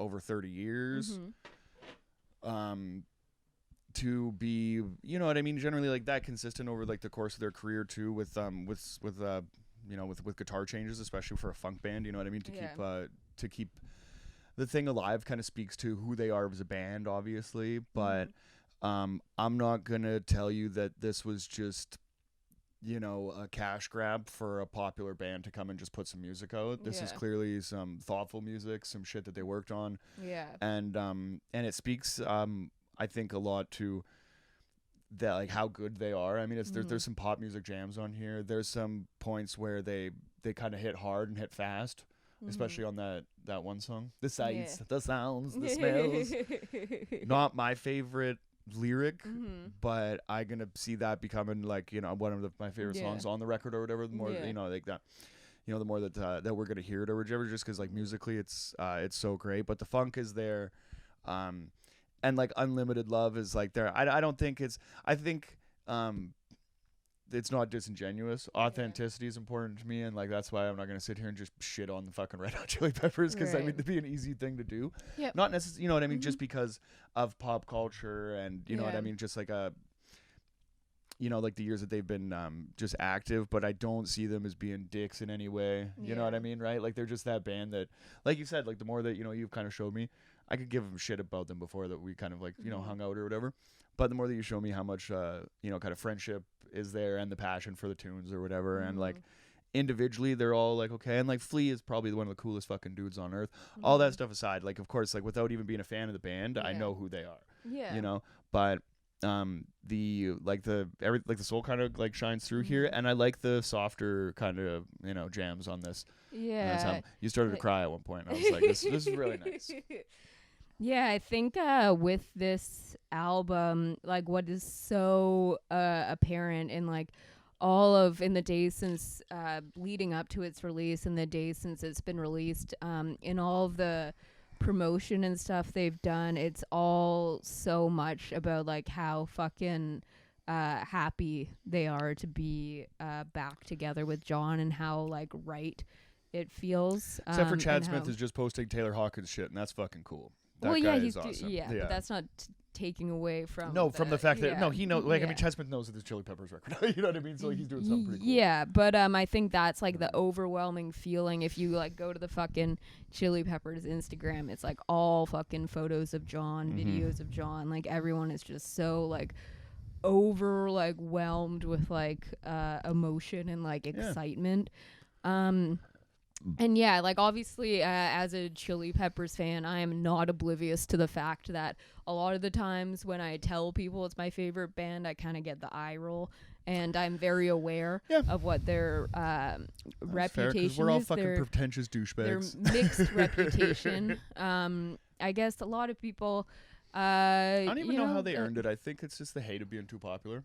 over 30 years, to be, generally like that consistent over like the course of their career too, with guitar changes, especially for a funk band, to keep the thing alive, kind of speaks to who they are as a band, obviously. But I'm not gonna tell you that this was just a cash grab for a popular band to come and just put some music out. This is clearly some thoughtful music, some shit that they worked on. And it speaks I think a lot to that, like how good they are. I mean, there's some pop music jams on here. There's some points where they kind of hit hard and hit fast, especially on that one song. The sights, the sounds, the smells. Not my favorite lyric, but I'm gonna see that becoming like one of my favorite songs on the record or whatever. The more like that, the more that we're gonna hear it or whatever. Just because like musically, it's so great. But the funk is there. And like Unlimited Love is like there. I don't think it's. I think it's not disingenuous. Authenticity is important to me, and like that's why I'm not gonna sit here and just shit on the fucking Red Hot Chili Peppers, because I mean it'd be an easy thing to do. Not necessarily, you know what I mean, just because of pop culture and you know what I mean, just like like the years that they've been just active. But I don't see them as being dicks in any way. You know what I mean, right? Like they're just that band that, like you said, like the more that you've kind of showed me. I could give them shit about them before that we kind of like, hung out or whatever. But the more that you show me how much, kind of friendship is there and the passion for the tunes or whatever. And like, individually they're all like okay, and like Flea is probably one of the coolest fucking dudes on earth. All that stuff aside, like of course, like without even being a fan of the band, I know who they are. Yeah. You know, but the soul kind of like shines through here, and I like the softer kind of jams on this. Yeah. You started to cry at one point. And I was like, this is really nice. Yeah, I think with this album, like what is so apparent in like in the days since leading up to its release and the days since it's been released, in all of the promotion and stuff they've done, it's all so much about like how fucking happy they are to be back together with John and how like right it feels. Except for Chad Smith is just posting Taylor Hawkins shit, and that's fucking cool. That guy is awesome. But that's not taking away from from the fact that he knows. Like I mean, Chad Smith knows that this Chili Peppers record. You know what I mean? So like, he's doing something pretty cool. Yeah, but I think that's like the overwhelming feeling. If you like go to the fucking Chili Peppers Instagram, it's like all fucking photos of John, videos of John. Like everyone is just so like whelmed with like emotion and like excitement. And yeah, like obviously as a Chili Peppers fan, I am not oblivious to the fact that a lot of the times when I tell people it's my favorite band, I kind of get the eye roll, and I'm very aware of what their reputation is. We're all fucking pretentious douchebags. Their mixed reputation. I guess a lot of people. I don't even know how they earned it. I think it's just the hate of being too popular.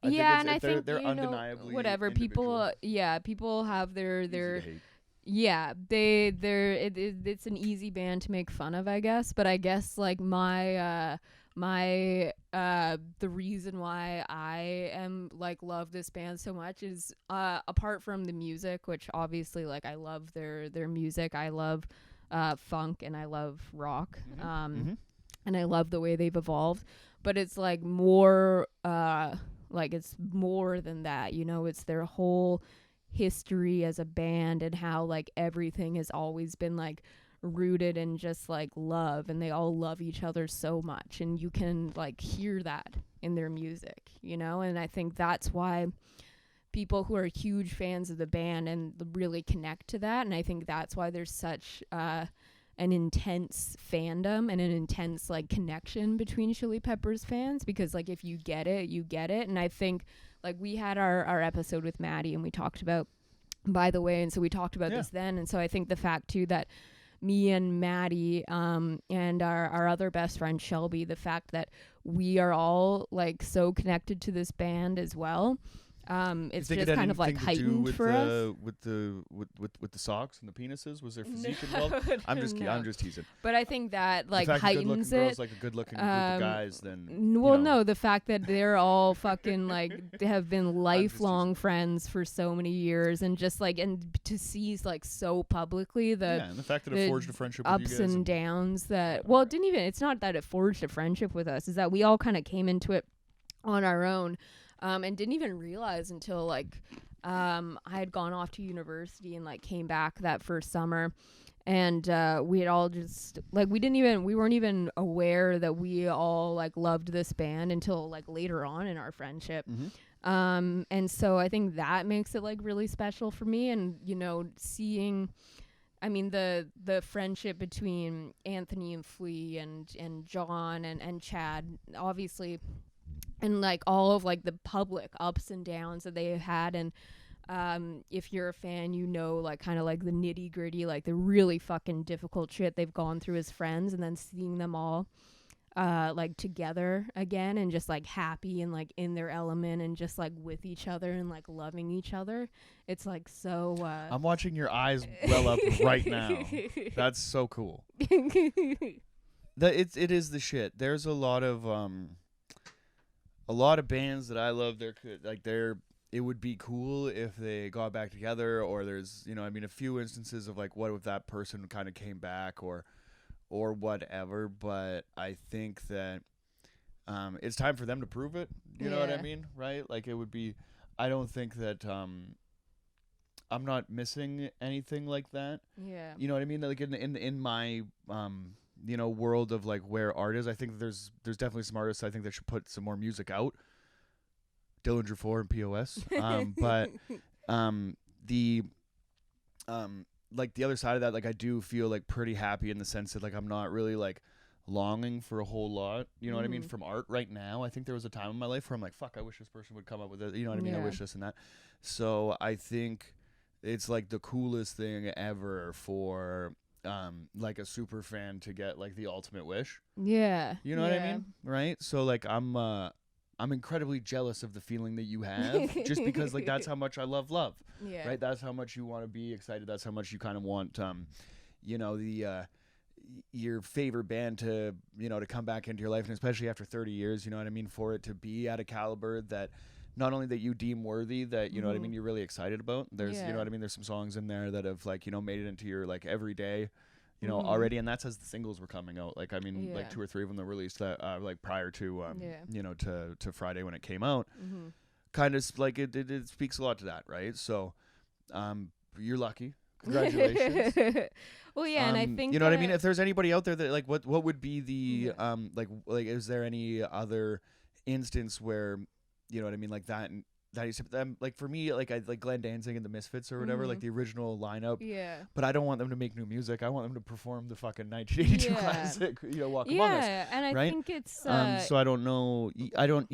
I think they're undeniably whatever individual. People have their hate. Yeah, it's an easy band to make fun of, I guess. But I guess like the reason why I love this band so much is apart from the music, which obviously like I love their music. I love funk and I love rock. And I love the way they've evolved. But it's like more it's more than that. It's their whole history as a band and how like everything has always been like rooted in just like love, and they all love each other so much, and you can like hear that in their music, and I think that's why people who are huge fans of the band and really connect to that, and I think that's why there's such an intense fandom and an intense like connection between Chili Peppers fans, because like if you get it, you get it. And I think like we had our episode with Maddie and we talked about, by the way, and so we talked about this then, and so I think the fact too that me and Maddie and our other best friend Shelby, the fact that we are all like so connected to this band as well, it's just kind of like heightened for us. With the socks and the penises, was there physique involved? I'm just teasing. But I think that like the fact heightens good-looking it. girls like a good-looking group of guys, then no, the fact that they're all fucking like they have been lifelong friends for so many years, and just like and to see like so publicly and the fact that it forged a friendship with ups and downs that it's not that it forged a friendship with us, is that we all kind of came into it on our own. And didn't even realize until like I had gone off to university and like came back that first summer, and we had all just like we weren't even aware that we all like loved this band until like later on in our friendship. And so I think that makes it like really special for me, and seeing, I mean, the friendship between Anthony and Flea and John and Chad, obviously, and like all of like the public ups and downs that they have had, and if you're a fan, like kind of like the nitty gritty, like the really fucking difficult shit they've gone through as friends, and then seeing them all like together again and just like happy and like in their element and just like with each other and like loving each other. It's like so I'm watching your eyes well up right now. That's so cool. It is the shit. There's a lot of bands that I love. It would be cool if they got back together, or there's a few instances of like what if that person kind of came back or whatever, but I think that it's time for them to prove it. You know what I mean, right? Like it would be, I don't think that I'm not missing anything like that. Yeah. You know what I mean? Like in my world of like where art is, I think there's definitely some artists I think that should put some more music out. Dillinger 4 and POS. But the like the other side of that, like I do feel like pretty happy in the sense that like I'm not really like longing for a whole lot, you know what I mean, from art right now. I think there was a time in my life where I'm like, fuck, I wish this person would come up with it, you know what I mean? I wish this and that. So I think it's like the coolest thing ever for like a super fan to get like the ultimate wish. Yeah. You know what I mean? Right? So like I'm incredibly jealous of the feeling that you have just because like that's how much I love. Yeah. Right? That's how much you want to be excited. That's how much you kind of want you know, the your favorite band to, you know, to come back into your life, and especially after 30 years, you know what I mean, for it to be at a caliber that not only that you deem worthy, that, you know what I mean, you're really excited about. There's, you know what I mean, there's some songs in there that have like, you know, made it into your like everyday, you know, already, and that's as the singles were coming out. Like, I mean, like 2 or 3 of them that released that like prior to you know, to Friday when it came out. Kind of like it speaks a lot to that, right? So you're lucky. Congratulations. Well, yeah, and I think you know what I mean. If there's anybody out there that like, what would be the like is there any other instance where, you know what I mean, like that is like for me, like I like Glenn Danzig and the Misfits or whatever, like the original lineup. Yeah. But I don't want them to make new music. I want them to perform the fucking 1982 classic, you know, Walk Among Us. Yeah, and I think it's so I don't know. I'm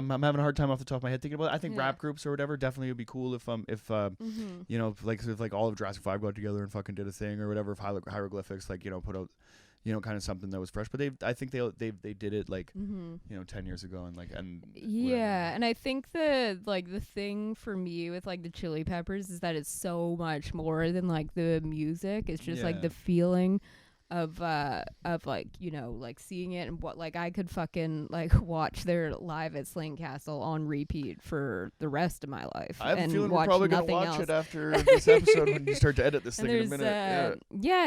having a hard time off the top of my head thinking about it. I think rap groups or whatever definitely would be cool if you know, like if like all of Jurassic 5 got together and fucking did a thing or whatever, if hieroglyphics, like, you know, put out, you know, kind of something that was fresh. But I think they did it like you know, 10 years ago and like yeah, and I think the thing for me with like the Chili Peppers is that it's so much more than like the music. It's just like the feeling of like, you know, like seeing it, and what, like I could fucking like watch their live at Slane Castle on repeat for the rest of my life. I have and a feeling we're probably gonna watch it after this episode when you start to edit this thing in a minute.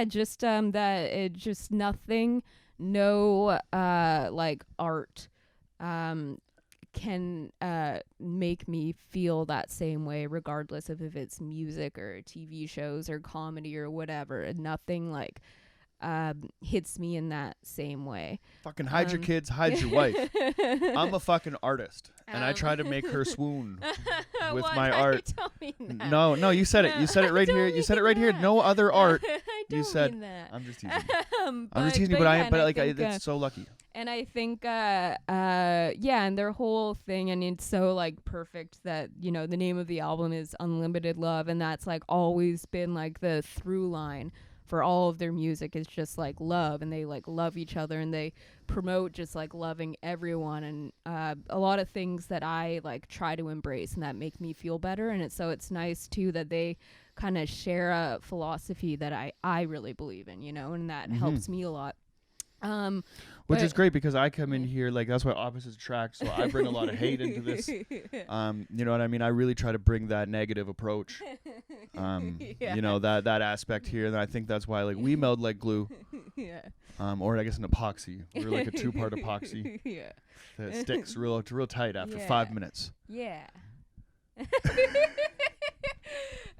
Just that it just nothing, no like art can make me feel that same way, regardless of if it's music or TV shows or comedy or whatever. Nothing like hits me in that same way. Fucking hide your kids, hide your wife. I'm a fucking artist, and I try to make her swoon with my art. No, you said it. You said it right here. You said it right here. No other art. I don't you said mean that. I'm just teasing. I'm just teasing, but it's so lucky. And I think and their whole thing, and it's so like perfect that, you know, the name of the album is Unlimited Love, and that's like always been like the through line for all of their music. Is just like love, and they like love each other, and they promote just like loving everyone, and a lot of things that I like try to embrace and that make me feel better. And it's nice too that they kind of share a philosophy that I really believe in, you know, and that helps me a lot. Which is great, because I come in here, like, that's why opposites attract, so I bring a lot of hate into this. You know what I mean? I really try to bring that negative approach. You know, that aspect here, and I think that's why, like, we meld like glue. Or I guess an epoxy. We're like a 2-part epoxy. That sticks real tight after 5 minutes. Yeah.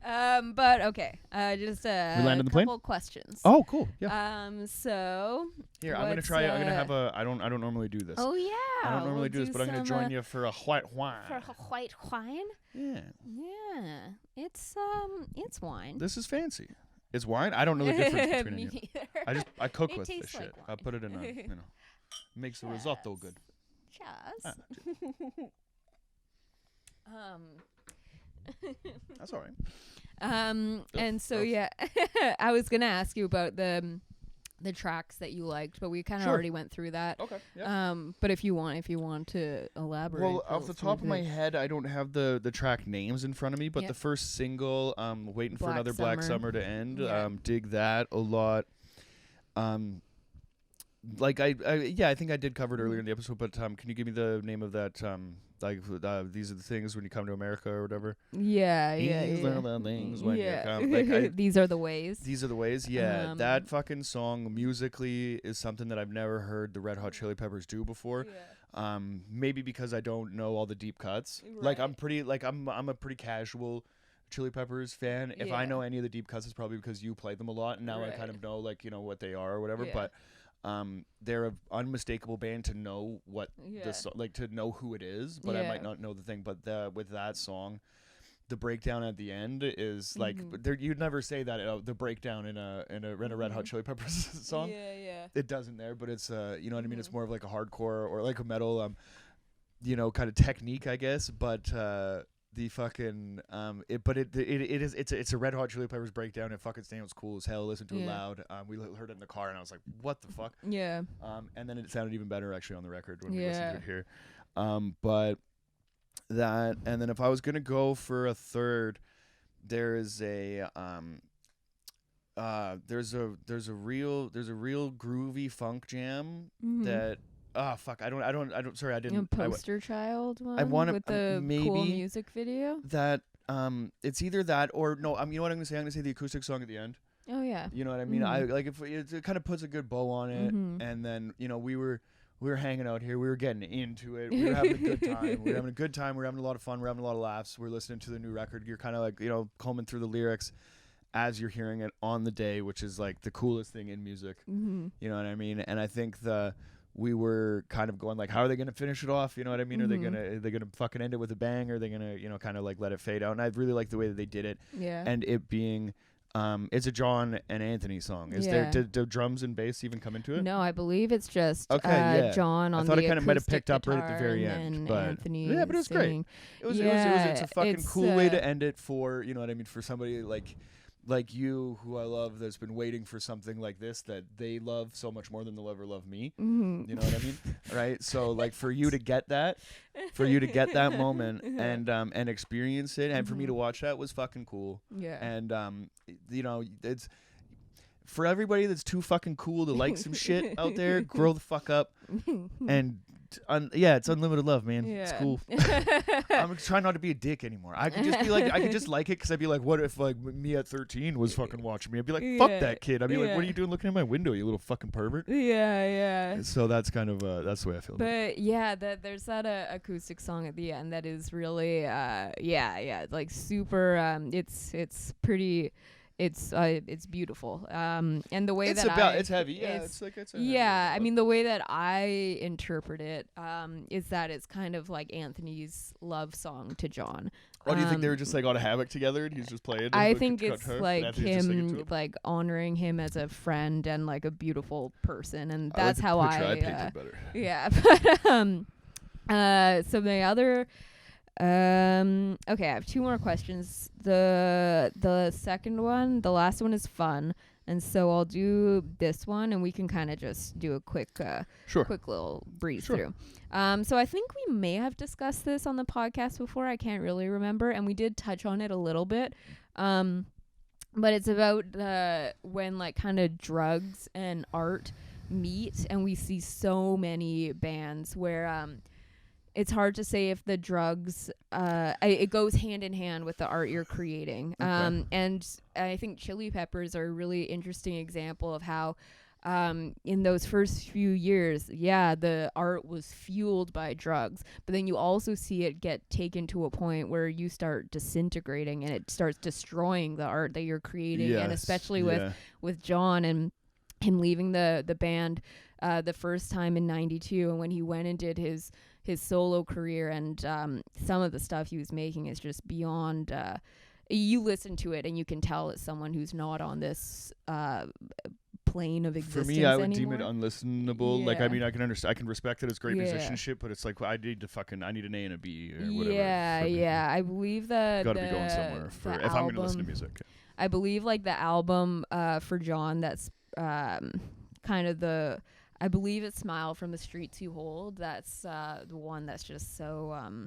But okay, just we landed the couple plane? Questions. Oh, cool. Yeah. So here, I'm gonna try. I'm gonna have a. I don't normally do this. Oh yeah. I don't normally do this, but I'm gonna join you for a white wine. For a white wine. Yeah. Yeah. It's wine. This is fancy. It's wine. I don't know the difference between Me it. neither. I cook with tastes this shit. like I put it in a, you know, makes the risotto good. Cheers. That's all right. And so yeah, I was gonna ask you about the tracks that you liked, but we kind of already went through that. Okay. Yeah. But if you want to elaborate. Well, off the top of my head, I don't have the track names in front of me, but the first single, "Waiting for Another Black Summer to End," dig that a lot. Like I think I did cover it earlier in the episode, but can you give me the name of that? These are the things when you come to America or whatever. Yeah. These are the things when you come. These are the ways. These are the ways. Yeah, that fucking song musically is something that I've never heard the Red Hot Chili Peppers do before. Yeah. Maybe because I don't know all the deep cuts. Right. Like I'm a pretty casual Chili Peppers fan. If I know any of the deep cuts, it's probably because you played them a lot, and now I kind of know, like, you know, what they are or whatever. Yeah. But they're an unmistakable band to know what the like to know who it is, but I might not know the thing. But with that song, the breakdown at the end is like you'd never say that the breakdown in a Red Hot Chili Peppers song. Yeah. It doesn't there, but it's you know what I mean. It's more of like a hardcore or like a metal you know, kind of technique, I guess. But the fucking it's a Red Hot Chili Peppers breakdown. It fucking sounds cool as hell. Listen to it loud. We heard it in the car, and I was like, what the fuck? Yeah. And then it sounded even better actually on the record when we listened to it here. But that, and then if I was gonna go for a third, there's a real groovy funk jam that fuck I don't sorry I didn't Poster Child one. I want with the maybe cool music video that it's either that or no you know what I'm gonna say the acoustic song at the end. Oh yeah, you know what I mean. I like if it kind of puts a good bow on it, and then you know we were hanging out here. We were getting into it. We were having a good time. We were having a lot of fun. We're having a lot of laughs. We're listening to the new record. You're kind of like, you know, combing through the lyrics as you're hearing it on the day, which is like the coolest thing in music. You know what I mean? And I think we were kind of going like, how are they going to finish it off? You know what I mean? Are they gonna fucking end it with a bang? Or are they going to, you know, kind of like let it fade out? And I really like the way that they did it. Yeah. And it being... it's a John and Anthony song. Is there do drums and bass even come into it? No, I believe it's just John on the acoustic guitar. I thought it kind of might have picked up right at the very end, but Anthony but it was great. It's a fucking cool way to end it for, you know what I mean, for somebody like you, who I love, that's been waiting for something like this that they love so much more than they'll ever love me. You know what I mean? Right? So like for you to get that moment and experience it, and for me to watch that was fucking cool. Yeah. And you know, it's for everybody that's too fucking cool to like some shit out there, grow the fuck up. And it's unlimited love, man. Yeah. It's cool. I'm trying not to be a dick anymore. I could just be like, I could just like it because I'd be like, what if like me at 13 was fucking watching me? I'd be like, fuck that kid. I'd be like, what are you doing looking at my window, you little fucking pervert? Yeah. So that's kind of that's the way I feel. But yeah, there's that acoustic song at the end that is really like super. It's pretty. It's beautiful. And the way it's heavy. Yeah, I mean, the way that I interpret it is that it's kind of like Anthony's love song to John. Oh, do you think they were just like on a hammock together and he's just playing? I think it's like him like honoring him as a friend and like a beautiful person, and that's how I painted better. Yeah, but so the other. Okay, I have two more questions. The second one, the last one is fun, and so I'll do this one, and we can kind of just do a quick little breeze through. So I think we may have discussed this on the podcast before. I can't really remember, and we did touch on it a little bit. But it's about when like kind of drugs and art meet, and we see so many bands where it's hard to say if the drugs, it goes hand in hand with the art you're creating. Okay. And I think Chili Peppers are a really interesting example of how in those first few years, the art was fueled by drugs, but then you also see it get taken to a point where you start disintegrating and it starts destroying the art that you're creating. And especially with John and him leaving the band the first time in 92, and when he went and did his solo career, and some of the stuff he was making is just beyond you listen to it and you can tell it's someone who's not on this plane of existence. For me, I would deem it unlistenable. Like, I mean, I can understand, I can respect it as great musicianship, but it's like I need an A and a B or whatever. I believe that gotta be going somewhere if I'm gonna listen to music. I believe like the album for John that's kind of I believe it's Smile from the Streets You Hold. That's the one that's just so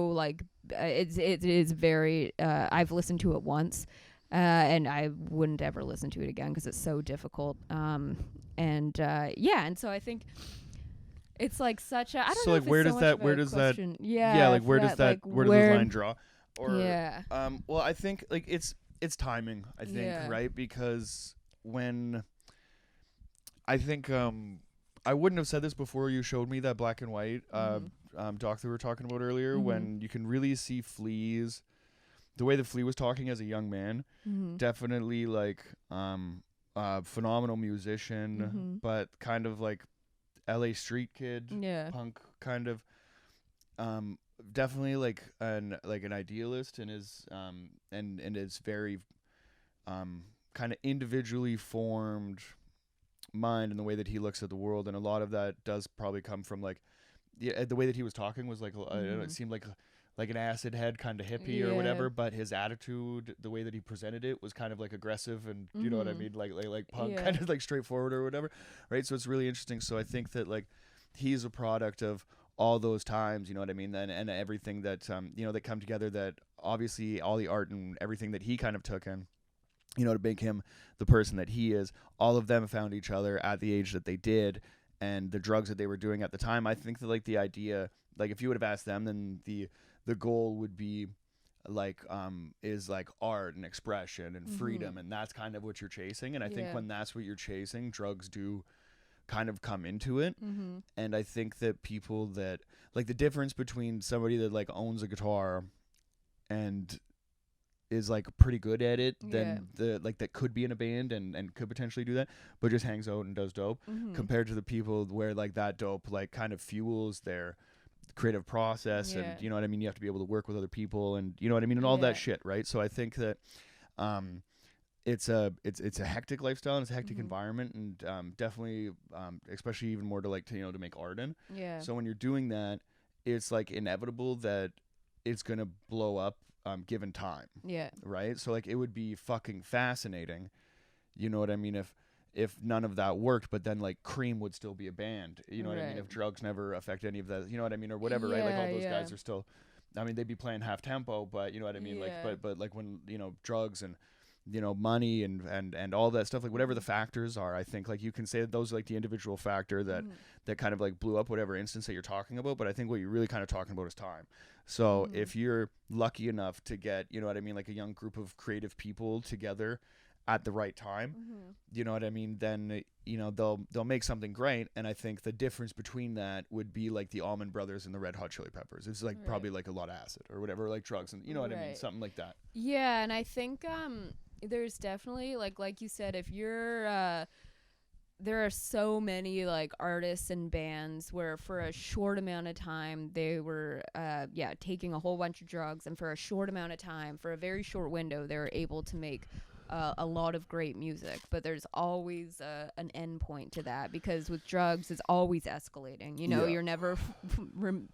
like it is very. I've listened to it once, and I wouldn't ever listen to it again because it's so difficult. And so I think it's like such a. I don't know. Like, where does that? Where does that? Yeah. Like where does that? Where does the line draw? Or well, I think like it's timing. I think right, because when. I think I wouldn't have said this before you showed me that black and white doc that we were talking about earlier, when you can really see Flea's, the way that Flea was talking as a young man, definitely like phenomenal musician, but kind of like LA street kid, punk kind of. definitely like an idealist in his and is very kind of individually formed mind in the way that he looks at the world, and a lot of that does probably come from like the way that he was talking was like it seemed like an acid head kind of hippie or whatever, but his attitude, the way that he presented it, was kind of like aggressive and you know what I mean, like punk, kind of like straightforward or whatever, right? So it's really interesting. So I think that like he's a product of all those times, you know what I mean, and everything that you know, that come together, that obviously all the art and everything that he kind of took in, you know, to make him the person that he is, all of them found each other at the age that they did, and the drugs that they were doing at the time. I think that like the idea, like if you would have asked them, then the goal would be like is like art and expression and freedom, and that's kind of what you're chasing. And I think when that's what you're chasing, drugs do kind of come into it. And I think that people that like, the difference between somebody that like owns a guitar and is like pretty good at it than the like that could be in a band and could potentially do that but just hangs out and does dope, compared to the people where like that dope like kind of fuels their creative process, and you know what I mean, you have to be able to work with other people, and you know what I mean, and all that shit, right? So I think that it's a hectic lifestyle, and it's a hectic environment, and definitely especially even more to like to, you know, to make art in. So when you're doing that, it's like inevitable that it's gonna blow up given time. Right? So like it would be fucking fascinating, you know what I mean, if none of that worked, but then like Cream would still be a band, you know what I mean, if drugs never affect any of that, you know what I mean, or whatever, right? Like all those guys are still, I mean, they'd be playing half tempo, but you know what I mean, like but like when, you know, drugs and, you know, money and all that stuff, like whatever the factors are, I think like you can say that those are like the individual factor that that kind of like blew up whatever instance that you're talking about, but I think what you're really kind of talking about is time. So if you're lucky enough to get, you know what I mean, like a young group of creative people together at the right time, you know what I mean, then you know they'll make something great. And I think the difference between that would be like the Allman Brothers and the Red Hot Chili Peppers. It's like probably like a lot of acid or whatever, like drugs, and you know what I mean, something like that. Yeah, and I think there's definitely like you said, if you're there are so many like artists and bands where for a short amount of time they were taking a whole bunch of drugs, and for a short amount of time, for a very short window, they were able to make a lot of great music. But there's always an end point to that, because with drugs it's always escalating, you know. You're never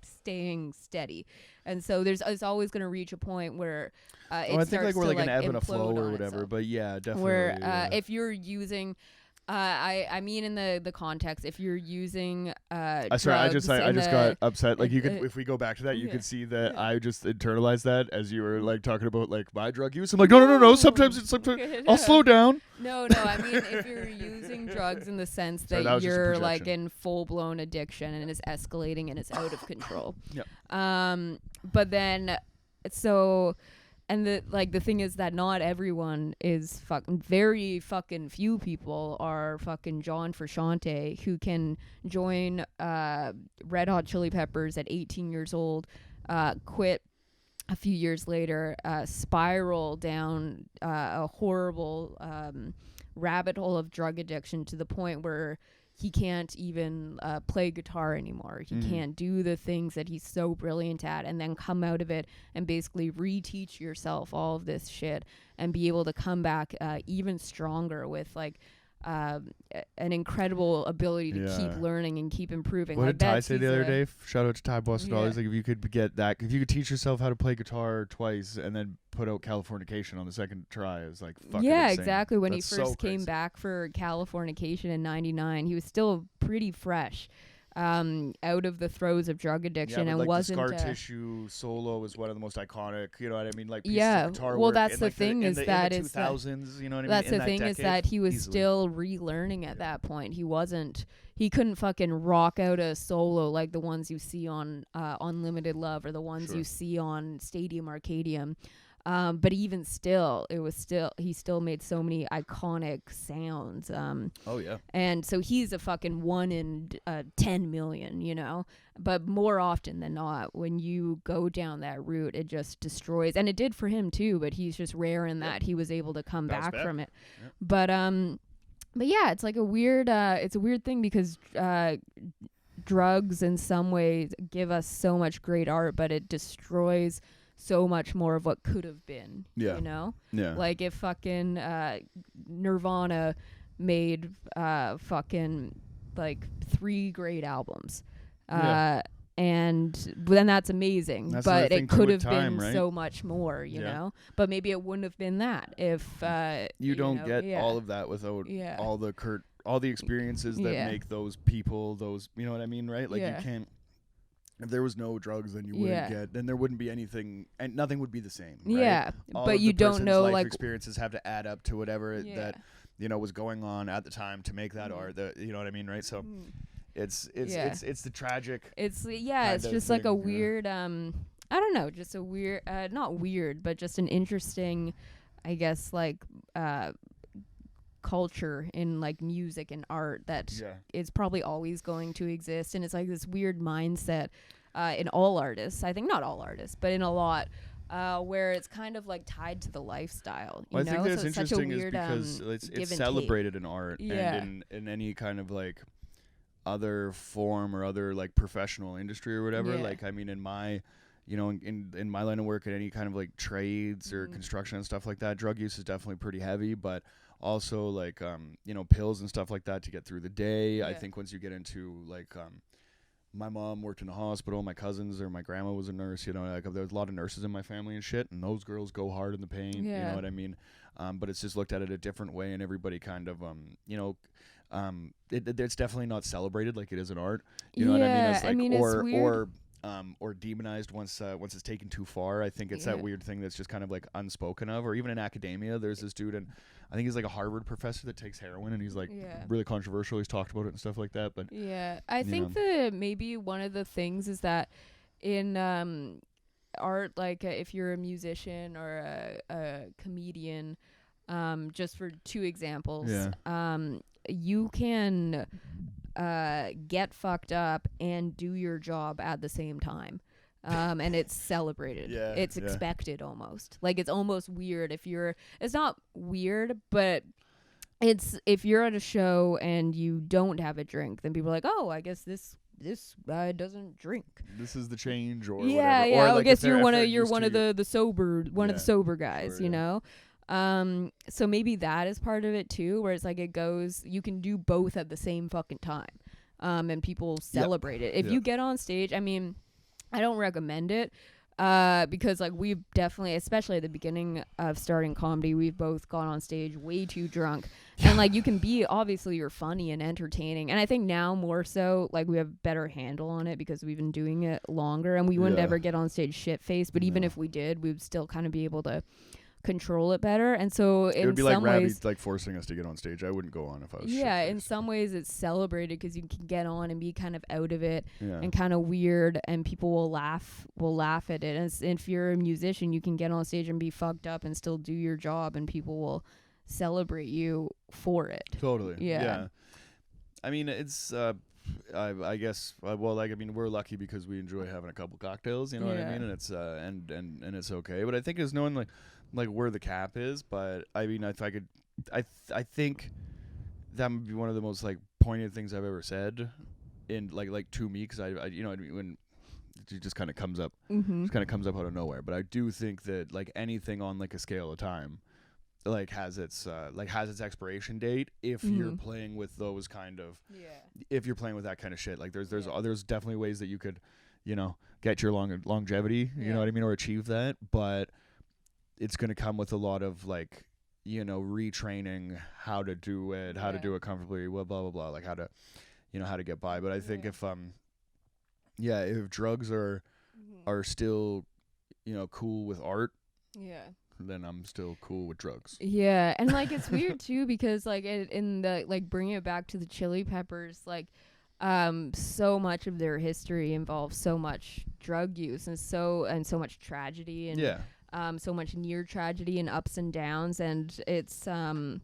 staying steady, and so it's always going to reach a point where it I think like we're like an ebb and a flow or whatever, but definitely where if you're using I mean in the context, if you're using sorry, I just got upset. Like you could, if we go back to that, you could see that I just internalized that as you were like talking about like my drug use. I'm like, no. Sometimes I'll slow down. No. I mean, if you're using drugs in the sense that you're like in full blown addiction and it's escalating and it's out of control. But then so. And the thing is that not everyone is very fucking few people are fucking John Frusciante, who can join Red Hot Chili Peppers at 18 years old, quit a few years later, spiral down a horrible rabbit hole of drug addiction to the point where he can't even play guitar anymore. He can't do the things that he's so brilliant at, and then come out of it and basically reteach yourself all of this shit and be able to come back even stronger with like an incredible ability to keep learning and keep improving. What did Ty say the other day? Shout out to Ty Boston Dollars. Like if you could get that, if you could teach yourself how to play guitar twice and then put out Californication on the second try, is like fucking insane. Exactly. When he first came back for Californication in '99, he was still pretty fresh. Out of the throes of drug addiction, and like wasn't the Scar Tissue solo is one of the most iconic, you know what I mean, like pieces of guitar well work that's the like thing in is the that 2000s, you know what I mean, that's in the thing decade, is that he was easily. still relearning at that point. He couldn't fucking rock out a solo like the ones you see on Unlimited Love or the ones you see on Stadium Arcadium. But even still, he still made so many iconic sounds. And so he's a fucking 1 in 10 million, you know. But more often than not, when you go down that route, it just destroys. And it did for him too. But he's just rare in that he was able to come back from it. But yeah, it's like a weird thing because drugs in some ways give us so much great art, but it destroys so much more of what could have been. Yeah. You know? Yeah. Like if fucking Nirvana made fucking like 3 great albums. And then that's amazing. That's but it could have time, been right? so much more, you know? But maybe it wouldn't have been that if you don't get all of that without all the experiences that make those people those, you know what I mean, right? Like you can't, if there was no drugs, then you wouldn't get, then there wouldn't be anything, and nothing would be the same, right? But you don't know, life like, experiences have to add up to whatever that, you know, was going on at the time to make that art, you know what I mean, right? So it's the tragic. It's just like a weird I don't know, just a weird not weird, but just an interesting, I guess, like culture in like music and art that is probably always going to exist, and it's like this weird mindset in all artists. I think not all artists, but in a lot. Where it's kind of like tied to the lifestyle. You know? I think that's so it's interesting such a weird, is because it's celebrated in art and in any kind of like other form or other like professional industry or whatever. Like, I mean, in my, you know, in my line of work, in any kind of like trades or construction and stuff like that, drug use is definitely pretty heavy, but also like, you know, pills and stuff like that to get through the day. I think once you get into like, my mom worked in a hospital, my cousins or my grandma was a nurse, you know, like there was a lot of nurses in my family and shit, and those girls go hard in the pain, you know what I mean? But it's just looked at it a different way, and everybody kind of, you know, it's definitely not celebrated like it is in art, you know what I mean? It's like, or demonized once it's taken too far. I think it's that weird thing that's just kind of like unspoken of, or even in academia, there's this dude, and I think he's like a Harvard professor that takes heroin, and he's like really controversial. He's talked about it and stuff like that. But I think that maybe one of the things is that in art, like if you're a musician or a comedian, just for 2 examples, you can get fucked up and do your job at the same time. And it's celebrated. It's expected almost. Like it's almost weird it's not weird, but it's if you're at a show and you don't have a drink, then people are like, oh, I guess this guy doesn't drink. This is the change, or whatever. Or like I guess you're one of the sober guys, you know? So maybe that is part of it too, where it's like you can do both at the same fucking time. And people celebrate it. If you get on stage, I mean, I don't recommend it, because like we've definitely, especially at the beginning of starting comedy, we've both gone on stage way too drunk. And like you can be, obviously you're funny and entertaining. And I think now more so, like we have better handle on it because we've been doing it longer, and we wouldn't ever get on stage shit-faced. But even if we did, we would still kind of be able to control it better. And so it would be like Ravi like forcing us to get on stage. I wouldn't go on if I was in some ways it's celebrated because you can get on and be kind of out of it and kind of weird, and people will laugh at it. And if you're a musician, you can get on stage and be fucked up and still do your job, and people will celebrate you for it. Totally. I mean, it's I guess like I mean, we're lucky because we enjoy having a couple cocktails, you know what I mean, and it's and it's okay. But I think it's knowing like where the cap is. But I mean, if I could, I think that would be one of the most like poignant things I've ever said in like to me, because I you know when it just kind of comes up, just kind of comes up out of nowhere. But I do think that like anything on like a scale of time like has its expiration date if you're playing with those kind of if you're playing with that kind of shit. Like there's definitely ways that you could, you know, get your longevity, you know what I mean, or achieve that, but it's going to come with a lot of like, you know, retraining how to do it, how to do it comfortably, blah blah blah, like how to, you know, how to get by. But I think if drugs are still, you know, cool with art, then I'm still cool with drugs. Yeah, and like it's weird too because like in the like bringing it back to the Chili Peppers, like so much of their history involves so much drug use and so much tragedy and so much near tragedy and ups and downs, and it's all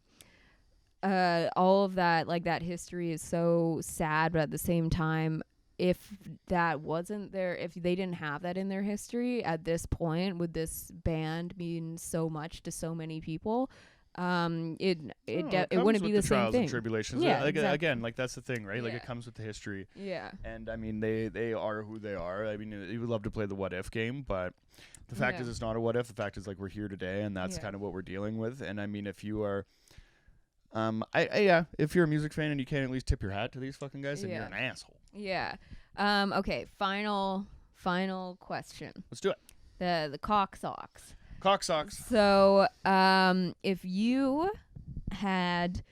of that, like that history is so sad, but at the same time, if that wasn't there, if they didn't have that in their history at this point, would this band mean so much to so many people? it wouldn't be the same trials thing. and tribulations. Yeah, like, exactly. Again, like that's the thing, right? Like Yeah. it comes with the history. Yeah. And I mean, they are who they are. I mean, you would love to play the what if game, but the fact is, it's not a what if. The fact is, like, we're here today, and that's kind of what we're dealing with. And I mean, if you are, if you're a music fan and you can't at least tip your hat to these fucking guys, then you're an asshole. Yeah. Okay. Final question. Let's do it. The cock socks. Cock socks. So, if you had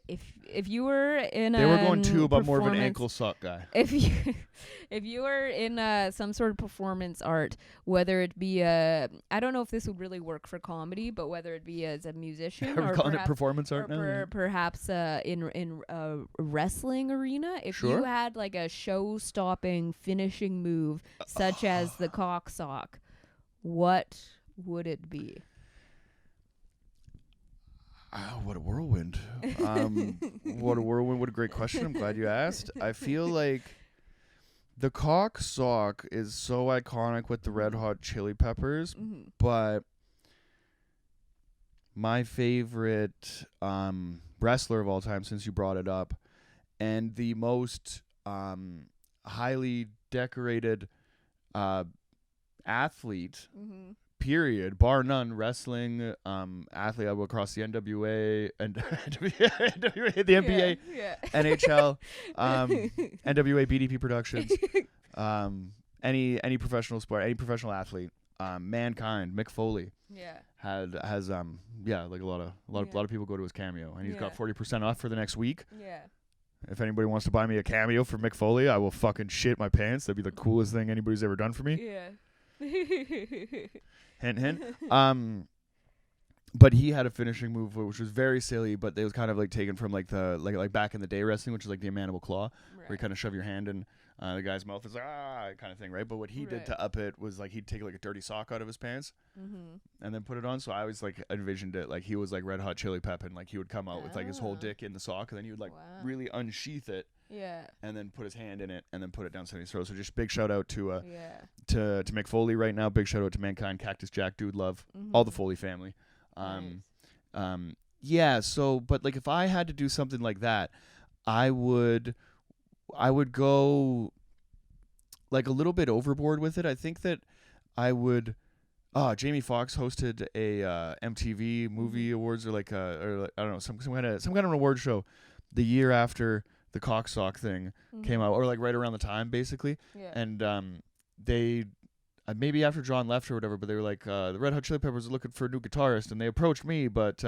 if you were in they were going too, but more of an performance- ankle sock guy. If you were in some sort of performance art, whether it be I don't know if this would really work for comedy, but whether it be as a musician Are we or calling it perhaps, performance art now? perhaps in a wrestling arena, if you had like a show-stopping finishing move such as the cock sock, what would it be? What a whirlwind. What a whirlwind. What a great question. I'm glad you asked. I feel like the cock sock is so iconic with the Red Hot Chili Peppers, but my favorite wrestler of all time, since you brought it up, and the most highly decorated athlete, period, bar none, wrestling athlete across the NWA and NWA, the NBA, NHL, NWA, BDP Productions, any professional sport, any professional athlete, Mankind, Mick Foley, has like a lot of people go to his cameo, and he's got 40% off for the next week. If anybody wants to buy me a cameo for Mick Foley, I will fucking shit my pants. That'd be the coolest thing anybody's ever done for me. Hint, hint. But he had a finishing move which was very silly, but it was kind of like taken from like the like back in the day wrestling, which is like the mandible claw, where you kind of shove your hand in the guy's mouth, is like kind of thing, right? But what he did to up it was like he'd take like a dirty sock out of his pants and then put it on. So I always like envisioned it like he was like Red Hot Chili Pepper, and like he would come out with like his whole dick in the sock, and then he would like really unsheath it. And then put his hand in it and then put it down somebody's throat. So just big shout out to Mick Foley right now. Big shout out to Mankind, Cactus Jack, Dude Love, all the Foley family. So but like if I had to do something like that, I would go like a little bit overboard with it. I think that I would Jamie Foxx hosted a MTV movie awards, or like I don't know, some kind of an award show the year after the cock sock thing came out, or like right around the time basically. And they maybe after John left or whatever, but they were like, the Red Hot Chili Peppers are looking for a new guitarist, and they approached me, but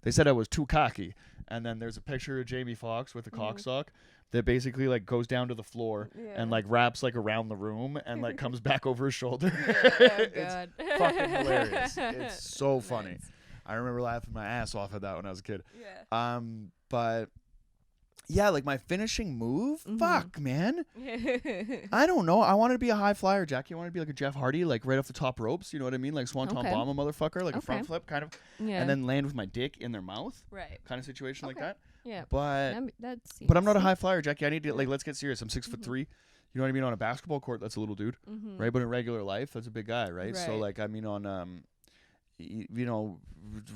they said I was too cocky. And then there's a picture of Jamie Foxx with a cock sock that basically like goes down to the floor and like wraps like around the room and like comes back over his shoulder. It's fucking hilarious. It's so funny. I remember laughing my ass off at that when I was a kid. But yeah, like my finishing move, fuck, man. I don't know. I wanted to be a high flyer, Jackie. I wanted to be like a Jeff Hardy, like right off the top ropes. You know what I mean? Like Swanton bomb a motherfucker, like a front flip kind of. And then land with my dick in their mouth. Kind of situation like that. But I'm not a high flyer, Jackie. I need to, like, let's get serious. I'm 6'3". You know what I mean? On a basketball court, that's a little dude. Right? But in regular life, that's a big guy, right? So, like, I mean, on,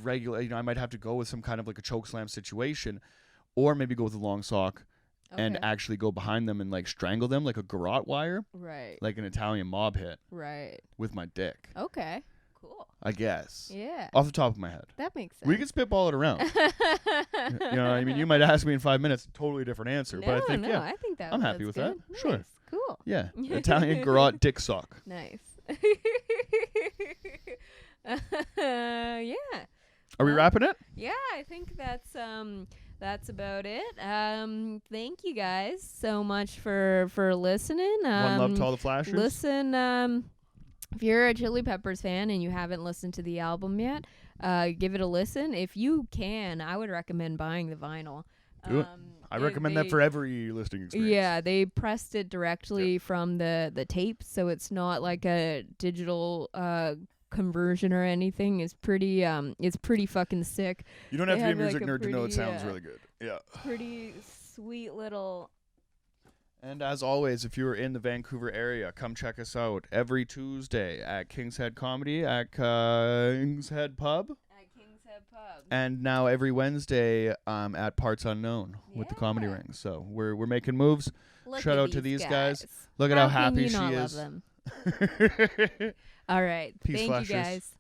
regular, I might have to go with some kind of like a choke slam situation. Or maybe go with a long sock and actually go behind them and like strangle them like a garrote wire. Like an Italian mob hit. With my dick. Cool. I guess. Off the top of my head. That makes sense. We can spitball it around. You know, I mean, you might ask me in 5 minutes, totally different answer. But I think, I think I'm happy with good. that. Sure. Cool. Yeah. Italian garrote dick sock. Nice. Are we wrapping it? Yeah, I think that's about it. Thank you guys so much for listening. One love to all the flashers. Listen, if you're a Chili Peppers fan and you haven't listened to the album yet, give it a listen. If you can, I would recommend buying the vinyl. Do it. I recommend that for every listening experience. Yeah, they pressed it directly from the tape, so it's not like a digital conversion or anything. It's pretty fucking sick. You don't have to be a music nerd to know it sounds really good. Yeah. Pretty sweet little. And as always, if you're in the Vancouver area, come check us out every Tuesday at King's Head Comedy at King's Head Pub. And now every Wednesday at Parts Unknown with the Comedy Ring. So we're making moves. Shout out to these guys. Look at how happy she is. All right. Peace Thank flashers. you guys.